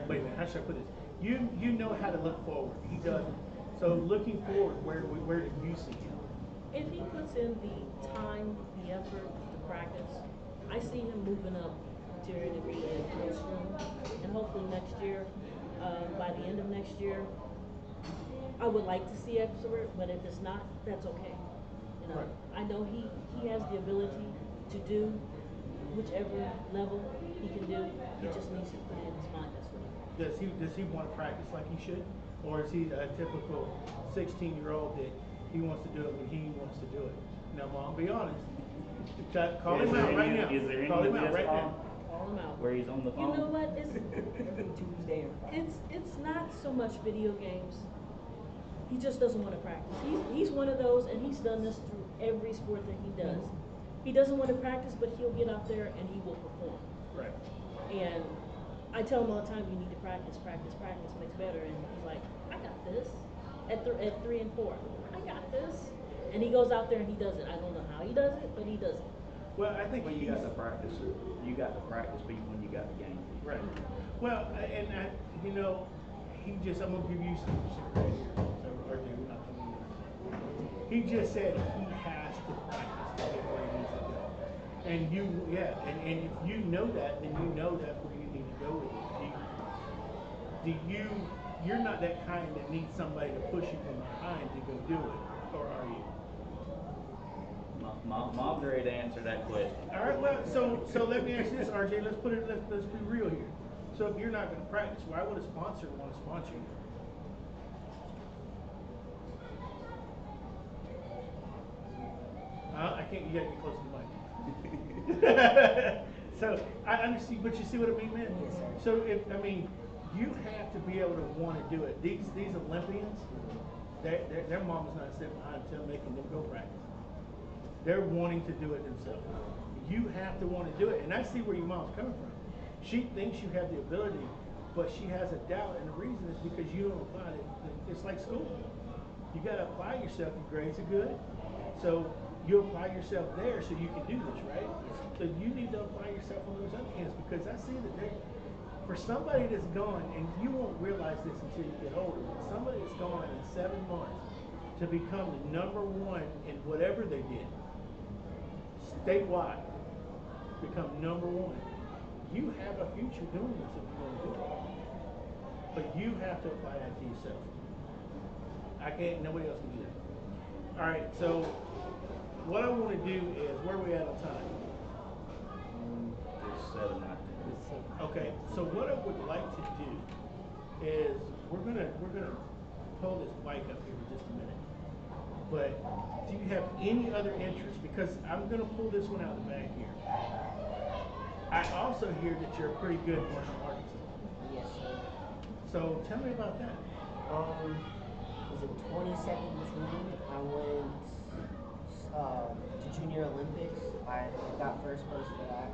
Wait a minute, how should I put this? You know how to look forward. He doesn't. So looking forward, where do you see him? If he puts in the time, the effort, the practice, I see him moving up cafeteria and be in the room. And hopefully next year, by the end of next year, I would like to see expert, but if it's not, that's okay. You know, Right. I know he has the ability to do whichever level he can do. He just needs to put it in his mind. That's what he wants. Does he want to practice like he should, or is he a typical 16-year-old that he wants to do it when he wants to do it? Now, Mom, be honest. Call him out right now. Is there any Call him of out this right now. Call him out. where he's on the You phone? know what? It's Every Tuesday and Friday. it's not so much video games. He just doesn't want to practice. He's one of those, and he's done this through every sport that he does. He doesn't want to practice, but he'll get out there and he will perform. Right. And I tell him all the time, you need to practice, practice, practice makes better. And he's like, I got this. At 3 and 4, I got this. And he goes out there and he does it. I don't know how he does it, but he does it. Well, I think When you he's got to practice it, you got to practice beat when you got the game. right. Well, you know, I'm gonna give you some credit here. So, RJ, we're not coming in. He just said he has to practice to get where he needs to go. And and if you know that, then you know that's where you need to go with it. You're not that kind that needs somebody to push you from behind to go do it, or are you? Mom's ready to answer that question. All right, well, so let me ask you this, RJ. Let's be real here. So if you're not going to practice, why would a sponsor want to sponsor you? I can't. You gotta get close to the mic. So I understand, but you see what I mean, man. Yes, sir. So you have to be able to want to do it. These Olympians, their mama's not sitting behind them making them go practice. They're wanting to do it themselves. You have to want to do it, and I see where your mom's coming from. She thinks you have the ability, but she has a doubt, and the reason is because you don't apply it. It's like school. You got to apply yourself. Your grades are good, so you apply yourself there so you can do this, right? So you need to apply yourself on those other ends, because I see that for somebody that's gone, and you won't realize this until you get older, but somebody that's gone in 7 months to become the #1 in whatever they did, statewide, become #1. You have a future doing this if you want to do it. But you have to apply that to yourself. I can't, nobody else can do that. All right, so what I want to do is, where are we at on time? It's 7:19. Okay, so what I would like to do is, we're gonna pull this bike up here in just a minute. But do you have any other interest? Because I'm gonna pull this one out of the bag here. I also hear that you're a pretty good martial artist. Yes, sir. So tell me about that. Was it 2017? I went to Junior Olympics. I got first place for that.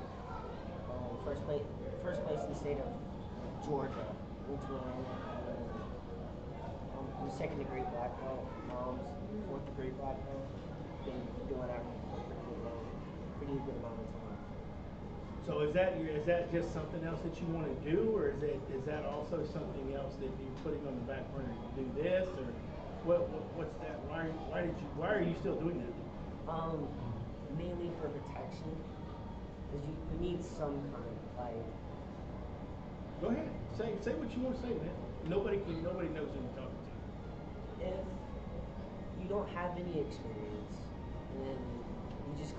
First place in the state of Georgia. Went to Atlanta. I'm a second degree black belt. Mom's fourth degree black belt. Been doing that for a pretty good amount of time. So is that just something else that you want to do, or is that also something else that you're putting on the back burner to do this, or what's that? Why are you still doing that? Mainly for protection, because you need some kind of like. Go ahead, say what you want to say, man. Nobody knows who you're talking to. If you don't have any experience, and then you just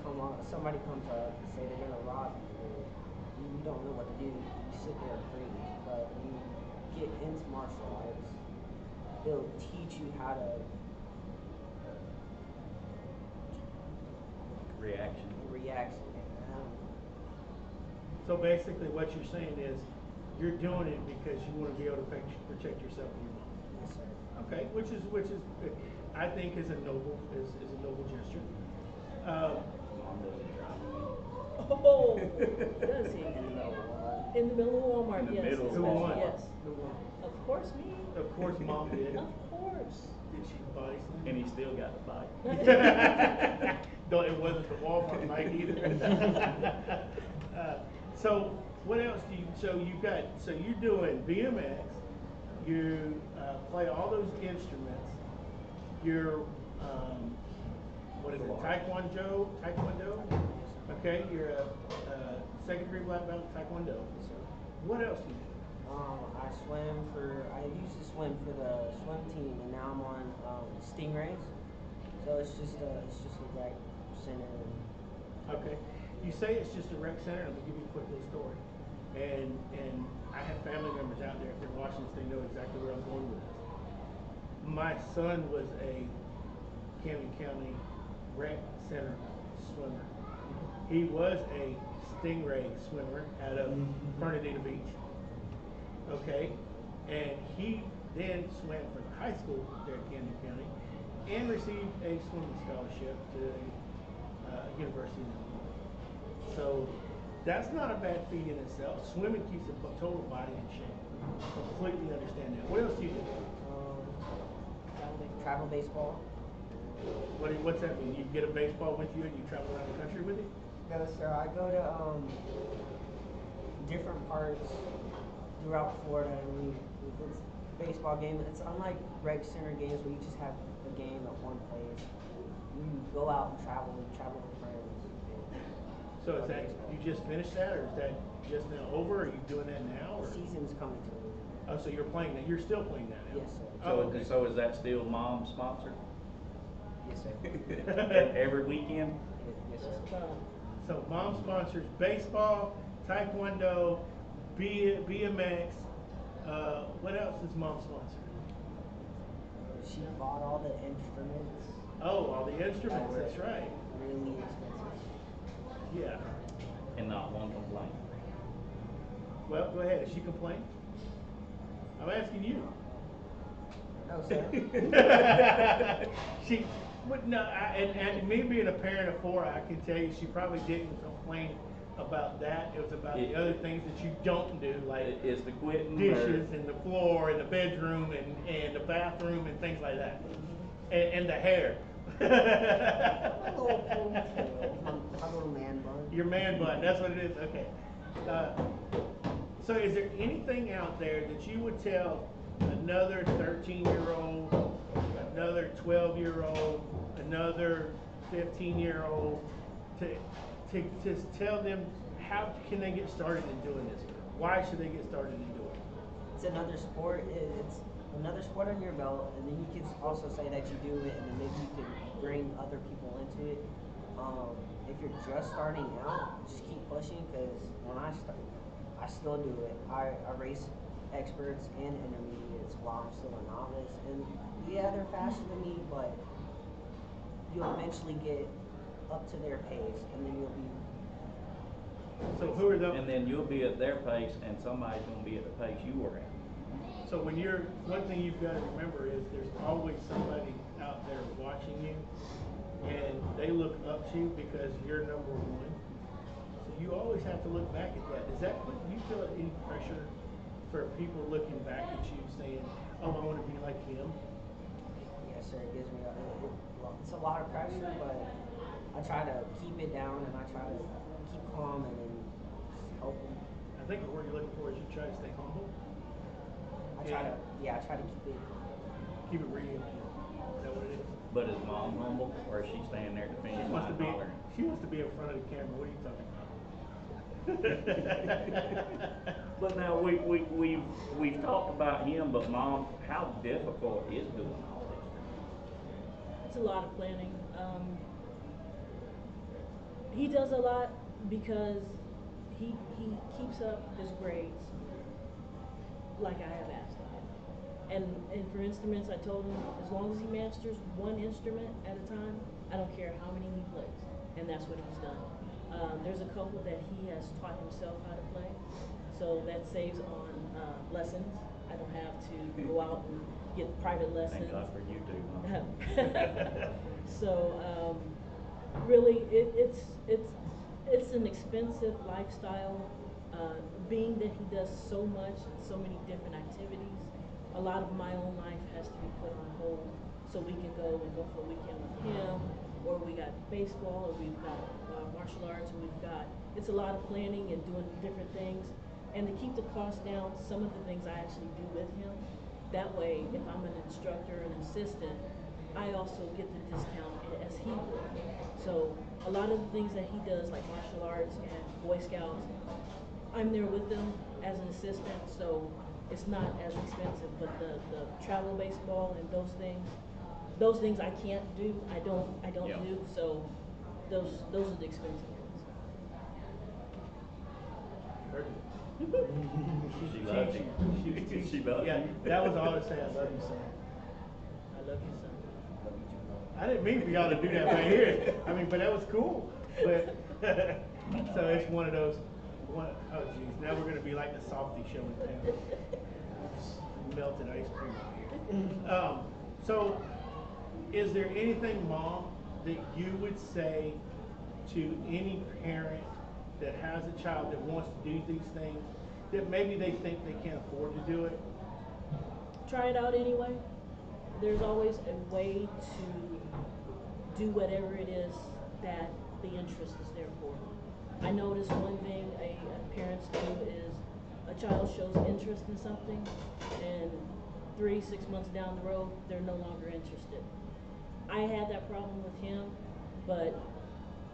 somebody comes up and say they're gonna rob you, and you don't know what to do. You sit there and freeze. But when you get into martial arts, they'll teach you how to Reaction. So basically, what you're saying is, you're doing it because you want to be able to protect yourself and your mom. Yes, sir. Okay, which is I think is a noble gesture. Mom doesn't drive me. Oh, does he? In the middle of In the middle of Walmart, In the yes. middle of Who won? Yes. Who won? Of course, me. Of course, Mom did. Of course. Did she buy some? And he still got the bike. Don't, it wasn't the Walmart bike either. So what else do you? So you're doing BMX. You play all those instruments. You're what is it? Taekwondo. Okay. You're a second degree black belt in Taekwondo. Yes, sir. What else do you do? I used to swim for the swim team, and now I'm on Stingrays. So it's just a rec center. Okay. You say it's just a rec center. Let me give you a quick little story. And I have family members out there. If they're watching this, they know exactly where I'm going with this. My son was a Camden County rec center swimmer. He was a Stingray swimmer out of Fernandina Beach. Okay, and he then swam for the high school there at Camden County and received a swimming scholarship to university in Illinois. So that's not a bad feat in itself. Swimming keeps the total body in shape. Completely understand that. What else do you do? Travel baseball. What's that mean? You get a baseball with you and you travel around the country with it? No, sir. I go to different parts throughout Florida. I mean, if it's a baseball game, it's unlike rec center games where you just have a game at one place. You go out and travel with friends. So is that you just finished that, or is that just now over? Are you doing that now? Or? The season's coming to an end. Oh, so you're playing that? You're still playing that now? Yes, sir. Oh, okay. So is that still mom sponsored? Yes, sir. Every weekend? Yes, sir. So mom sponsors baseball, taekwondo, BMX. What else does mom sponsor? She bought all the instruments. Oh, all the instruments. That's right. Really expensive. Yeah. And not one complaint. Well, go ahead. Is she complain? I'm asking you. No, sir. She, but no, and me being a parent of 4, I can tell you she probably didn't complain about that. It was about the other things that you don't do, like Is the quitting dishes and the floor and the bedroom and the bathroom and things like that, and the hair. My little ponytail. My little man bun. Your man bun. That's what it is. Okay. So, is there anything out there that you would tell another 13-year-old, another 12-year-old, another 15-year-old to tell them how can they get started in doing this? Why should they get started in doing it? It's another sport. It's another sport on your belt, and then you can also say that you do it, and then maybe you can bring other people into it. If you're just starting out, just keep pushing, because when I start, I still do it. I race experts and intermediates while I'm still a novice, and yeah, they're faster than me, but you'll eventually get up to their pace, and then you'll be. So who are those? And then you'll be at their pace, and somebody's going to be at the pace you were at. So one thing you've got to remember is there's always somebody out there watching you, and they look up to you because you're number one. So you always have to look back at that. Does that put you feel any pressure for people looking back at you saying, "Oh, I want to be like him"? Yes, sir. It gives me it's a lot of pressure, but I try to keep it down, and I try to keep calm, and then help them. I think the word you're looking for is you try to stay humble. I try to Keep it real. Is that what it is? But is mom humble, or is she standing there defending my hollering? She wants to be in front of the camera. What are you talking about? But now we've talked about him, but mom, how difficult is doing all this? It's a lot of planning. He does a lot because he keeps up his grades like I have asked of him. And for instruments, I told him as long as he masters one instrument at a time, I don't care how many he plays, and that's what he's done. There's a couple that he has taught himself how to play, so that saves on lessons. I don't have to go out and get private lessons. Thank God for YouTube. Huh? So really, it's an expensive lifestyle. Being that he does so much and so many different activities, a lot of my own life has to be put on hold so we can go for a weekend with him, or we got baseball, or we've got martial arts, or it's a lot of planning and doing different things. And to keep the cost down, some of the things I actually do with him. That way, if I'm an instructor, an assistant, I also get the discount as he would. So a lot of the things that he does, like martial arts and Boy Scouts. I'm there with them as an assistant, so it's not as expensive, but the travel baseball and those things I can't do, I don't Yeah. do, so those are the expensive ones. She loves you. She loves Yeah, you. that was all to say, I love you, son. I love you, son. I didn't mean for y'all to do that right here. I mean, but that was cool. But, so it's one of those, oh geez, now we're gonna be like the softy show in town. Melted ice cream out here. So, is there anything, Mom, that you would say to any parent that has a child that wants to do these things, that maybe they think they can't afford to do it? Try it out anyway. There's always a way to do whatever it is that the interest is there for. I notice one thing parents do is a child shows interest in something, and 3-6 months down the road, they're no longer interested. I had that problem with him, but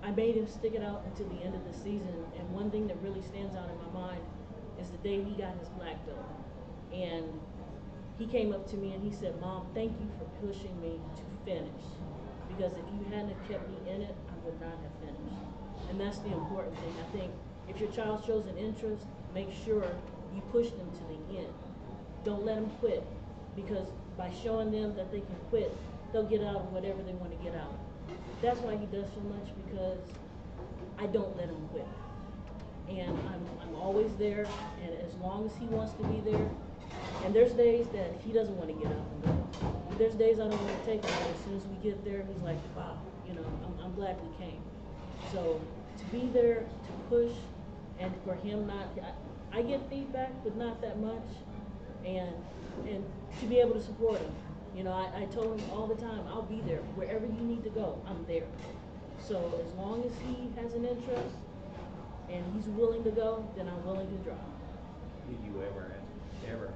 I made him stick it out until the end of the season, and one thing that really stands out in my mind is the day he got his black belt. And he came up to me and he said, "Mom, thank you for pushing me to finish, because if you hadn't have kept me in it, I would not have finished." And that's the important thing. I think if your child shows an interest, make sure you push them to the end. Don't let them quit, because by showing them that they can quit, they'll get out of whatever they want to get out. That's why he does so much, because I don't let him quit. And I'm always there, and as long as he wants to be there, and there's days that he doesn't want to get up and go. There's days I don't want to take him, but as soon as we get there, he's like, wow, I'm glad we came. So to be there, to push, and for him not, I get feedback, but not that much, and to be able to support him. I told him all the time, I'll be there. Wherever you need to go, I'm there. So as long as he has an interest and he's willing to go, then I'm willing to drive. Did you ever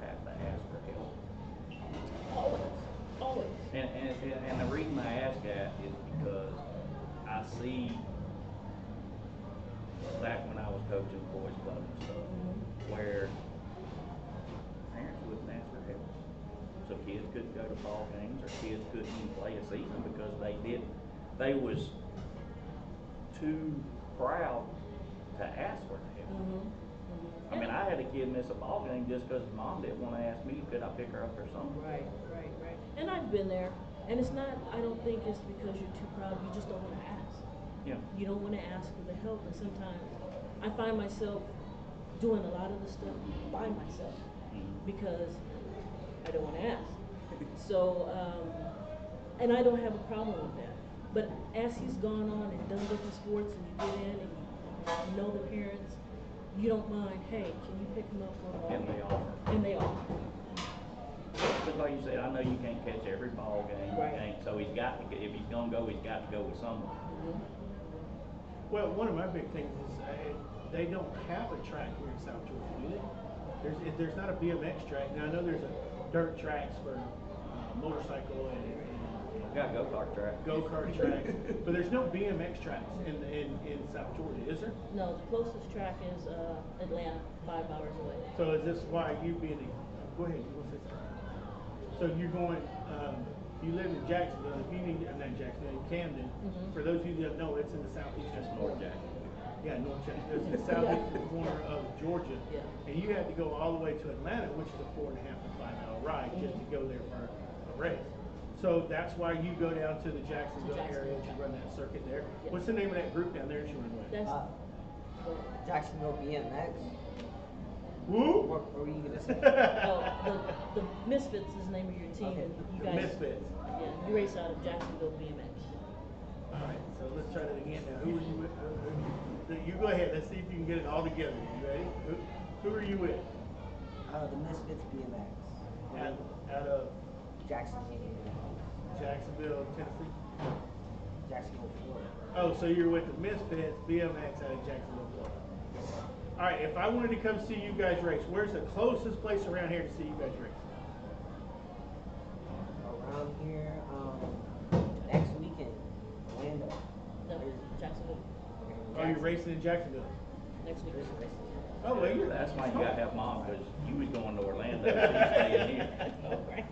have to ask for help? Always. And the reason I ask that is because I see back when I was coaching boys club and stuff, where parents wouldn't ask for help. So kids couldn't go to ball games, or kids couldn't even play a season because they was too proud to ask for help. I mean, I had a kid miss a ball game just because his mom didn't want to ask me, could I pick her up or something. Right. And I've been there, and it's not, I don't think it's because you're too proud, you just don't want to ask. Yeah. You don't want to ask for the help, and sometimes I find myself doing a lot of the stuff by myself because I don't want to ask. So, and I don't have a problem with that. But as he's gone on and done different sports, and you get in and you know the parents, you don't mind, hey, can you pick him up for a ball And game? they offer. And they offer. Just like you said, I know you can't catch every ball game. Right. You can't, so he's got to, if he's going to go, he's got to go with someone. Well, one of my big things is they don't have a track here in South Georgia, do they? There's not a BMX track. Now, I know there's a dirt tracks for motorcycle and We've got go-kart track. go-kart tracks, but there's no BMX tracks in South Georgia, is there? No, the closest track is Atlanta, 5 hours away. So is this why you being go ahead, you want to say something? So you're going, you live in Jacksonville, if you need, not Jacksonville, in Camden, for those of you that know, it's in the southeast. That's North Jackson. Yeah, North Jacksonville, it's in the southeastern corner of Georgia. Yeah. And you had to go all the way to Atlanta, which is a 4.5 to 5 hour ride just to go there for a race. So that's why you go down to the Jacksonville area to run that circuit there. Yeah. What's the name of that group down there that you run with? That's Jacksonville BMX. Woo! What were you gonna say? the Misfits is the name of your team. Okay. You The guys, Misfits. Yeah, you race out of Jacksonville BMX. All right, so let's try that again now. Who are you with? You go ahead. Let's see if you can get it all together. You ready? Who are you with? The Misfits BMX. Out of Jacksonville BMX. Jacksonville, Tennessee. Jacksonville, Florida. Oh, so you're with the Misfits BMX out of Jacksonville, Florida. All right, if I wanted to come see you guys race, where's the closest place around here to see you guys race? Around here, next weekend, Orlando. No, Jacksonville. Oh, you're racing in Jacksonville. next week is races. Oh, well, you're. That's why you gotta have mom, because you was going to Orlando, she's staying here. Right.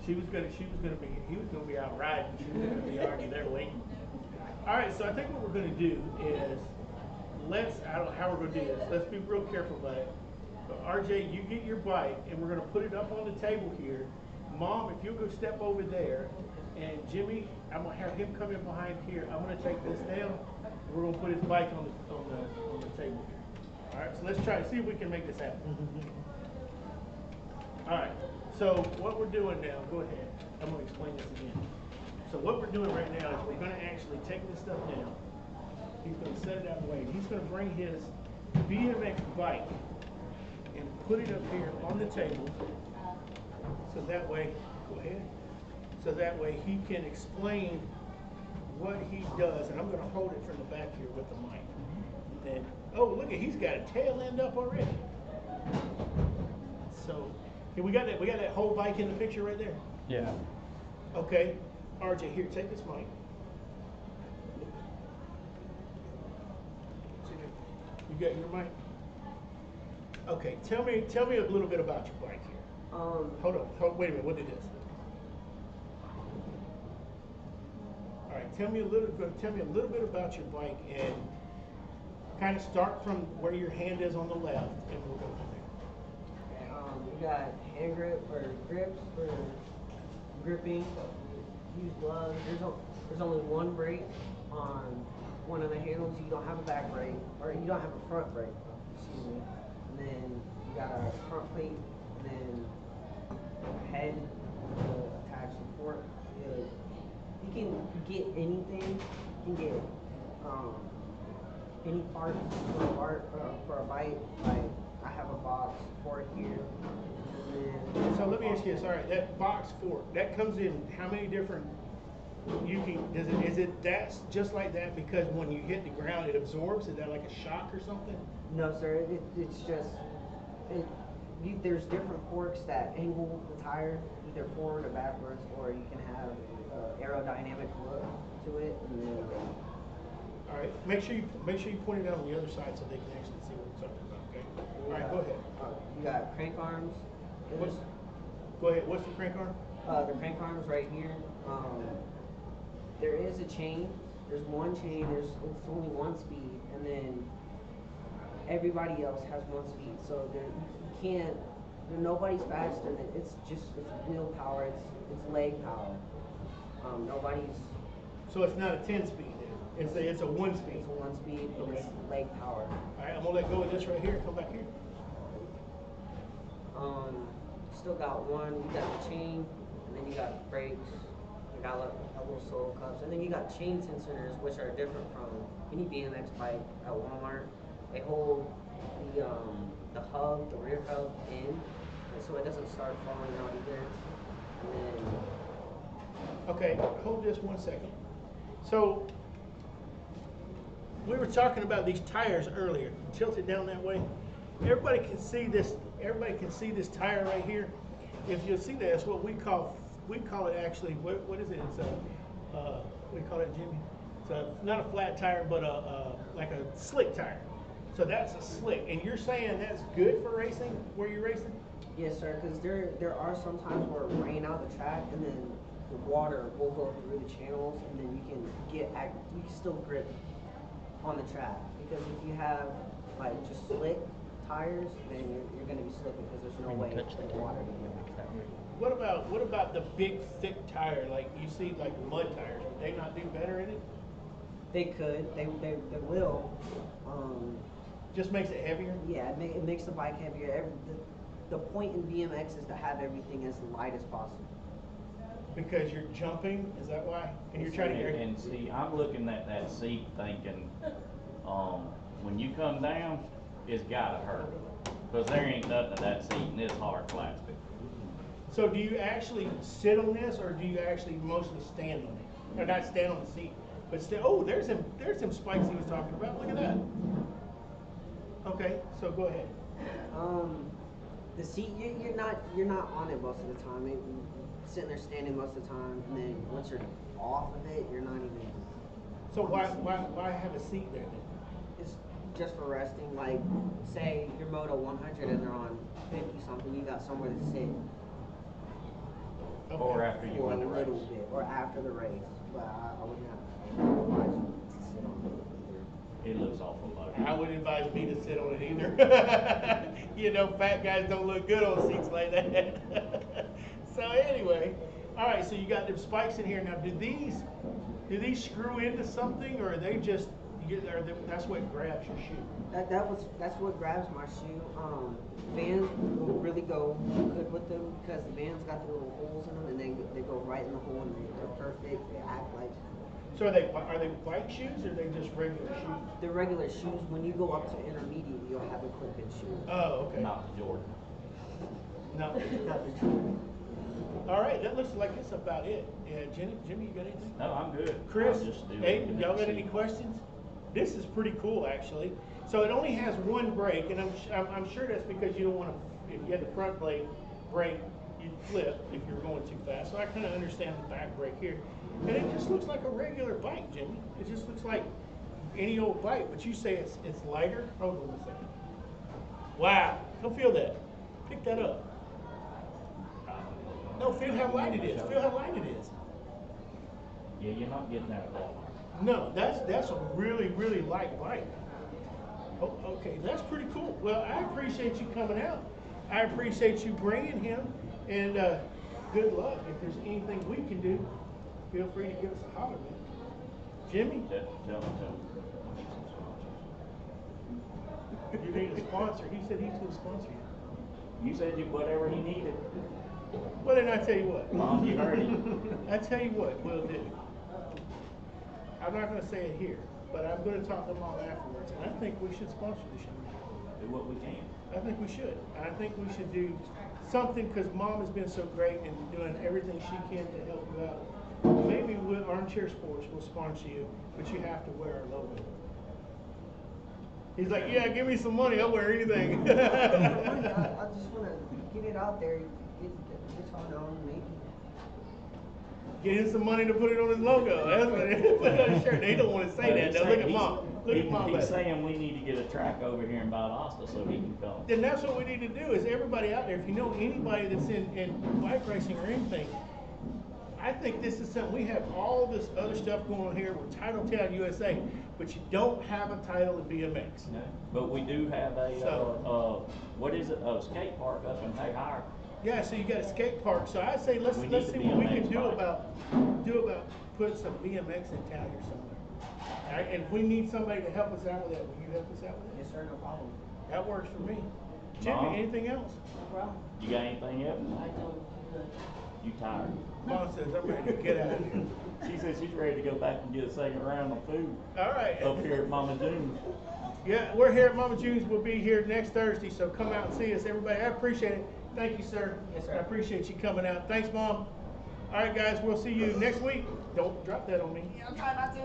She was gonna be, he was gonna be out riding, she was gonna be already there waiting. All right, so I think what we're gonna do is, I don't know how we're gonna do this, let's be real careful about it. But RJ, you get your bike, and we're gonna put it up on the table here. Mom, if you'll go step over there, and Jimmy, I'm gonna have him come in behind here, I'm gonna take this down, and we're gonna put his bike on the table here. All right, so let's try to see if we can make this happen. All right, so what we're doing now, go ahead, I'm gonna explain this again. So what we're doing right now is we're gonna actually take this stuff down. He's gonna set it out of the way. He's gonna bring his BMX bike and put it up here on the table. So that way, go ahead. So that way he can explain what he does. And I'm gonna hold it from the back here with the mic. And, oh, look at, he's got a tail end up already. So, okay, we got that whole bike in the picture right there? Yeah. Okay, RJ, here, take this mic. You got your mic? Okay, tell me a little bit about your bike here. Hold on, wait a minute, what did this? All right, tell me a little bit about your bike, and kind of start from where your hand is on the left, and we'll go from there. We got hand grip or grips for gripping. Use gloves. There's only one brake on one of the handles. You don't have a back brake, or you don't have a front brake. Excuse me. And then you got a front plate, and then a head to attach the fork. You can get anything. You can get any parts for a bike. Like I have a box fork here. So let me ask you this, all right, that box fork, that comes in how many different, is it that's just like that because when you hit the ground it absorbs? Is that like a shock or something? No, sir. It's just there's different forks that angle the tire either forward or backwards, or you can have aerodynamic look to it. And then, all right, make sure you point it out on the other side so they can actually see what we're talking about. Okay. All right, go ahead. You got crank arms. Go ahead. What's the crank arm? The crank arms right here. There is a chain. There's one chain. It's only one speed, and then everybody else has one speed. So you can't. Nobody's faster than it's wheel power. It's leg power. Nobody's. So it's not a 10-speed then. It's a 1-speed. It's a 1-speed, and Okay. it's leg power. All right, I'm gonna let go of this right here. Come back here. Still got one. You got the chain, and then you got brakes. You got a little solo cups, and then you got chain sensors, which are different from any BMX bike at Walmart. They hold the hub, the rear hub in, and so it doesn't start falling out either. And then Okay, hold this 1 second. So we were talking about these tires earlier. Tilt it down that way. Everybody can see this. Everybody can see this tire right here. If you'll see that, it's what we call it actually. What is it? It's what do you call it, Jimmy? It's not a flat tire, but like a slick tire. So that's a slick. And you're saying that's good for racing? Where you're racing? yes, sir, because there are some times where it rain out the track, and then the water will go through the channels, and then you can still grip on the track. Because if you have like just slick tires, then you're going to be slick because there's no way for the water to get out. What about the big thick tire like you see like mud tires? Would they not do better in it? They could, they will. Just makes it heavier? Yeah, it makes the bike heavier. The point in BMX is to have everything as light as possible. Because you're jumping, is that why? And you're trying to air. And see, I'm looking at that seat thinking, when you come down, it's gotta hurt. Because there ain't nothing in that seat and it's hard plastic. So do you actually sit on this, or do you actually mostly stand on it? Or not stand on the seat, but stand. Oh, there's some spikes he was talking about. Look at that. Okay, so go ahead. The seat, you're not on it most of the time. You're sitting there standing most of the time, and then once you're off of it, you're not even. So why have a seat there then? It's just for resting. Like, say your moto 100 and they're on 50 something, you got somewhere to sit Or after you for a win the race. little bit, or after the race. But I would not advise you to sit on it either. It looks awful low. I wouldn't advise me to sit on it either. You know, fat guys don't look good on seats like that. So anyway, all right. So you got them spikes in here. Now, do these screw into something, or are they just that's what grabs your shoe? That's what grabs my shoe. Vans will really go good with them because the Vans got the little holes in them, and they go right in the hole, and they're perfect. They act like. So are they bike shoes, or are they just regular shoes? The regular shoes. When you go up to intermediate, you'll have a clip-in shoe. Oh, okay. Not the Jordan. No. Not the Jordan. All right, that looks like it's about it. Yeah, Jimmy, you got anything? No, I'm good. Chris, I'll just do hey, it. y'all got any questions? This is pretty cool, actually. So it only has one brake, and I'm sure that's because you don't want to. If you had the front blade brake, you'd flip if you're going too fast. So I kind of understand the back brake here, and it just looks like a regular bike, Jimmy. It just looks like any old bike. But you say it's lighter. Hold on a second. Wow, come feel that. Pick that up. No, feel how light it is. Feel how light it is. Yeah, you're not getting that at all. No, that's a really, really light bike. Oh, okay, that's pretty cool. Well, I appreciate you coming out. I appreciate you bringing him, and good luck. If there's anything we can do, feel free to give us a holler, man. Jimmy, Tell him. you need a sponsor. He said he's going to sponsor you. You said you whatever he needed. Well, then I tell you what. Mom, you heard it. I tell you what we'll do. I'm not going to say it here, but I'm going to talk to Mom afterwards, and I think we should sponsor the show. Do what we can. I think we should. I think we should do something because Mom has been so great and doing everything she can to help you out. Maybe with Armchair Sports will sponsor you, but you have to wear our logo. He's like, yeah, give me some money, I'll wear anything. I just want to get it out there. Get y'all known, maybe. Get him some money to put it on his logo. That's what it put it on his shirt. They don't want to say that though. Look at Mom. Look at Mom. He's saying we need to get a track over here in Valdosta so he can come. Then that's what we need to do is everybody out there, if you know anybody that's in bike racing or anything, I think this is something, we have all this other stuff going on here. We're Title Town USA, but you don't have a title in BMX. No. But we do have a, what is it, a skate park up in Hayhire. Yeah, so you got a skate park. So I say let's We see need what we BMX can do bike. about putting some BMX in town here somewhere. All right, and if we need somebody to help us out with that, will you help us out with that? Yes, sir, no problem. That works for me. Jimmy, Mom? anything else? No problem. You got anything else? I don't. You tired? Mom says I'm ready to get out of here. She says she's ready to go back and get a second round of food All right. up here at Mama June's. Yeah, we're here at Mama June's. We'll be here next Thursday, so come out and see us, everybody. I appreciate it. Thank you, sir. Yes, sir. I appreciate you coming out. Thanks, Mom. All right, guys, we'll see you next week. Don't drop that on me. Yeah, I'm trying not to.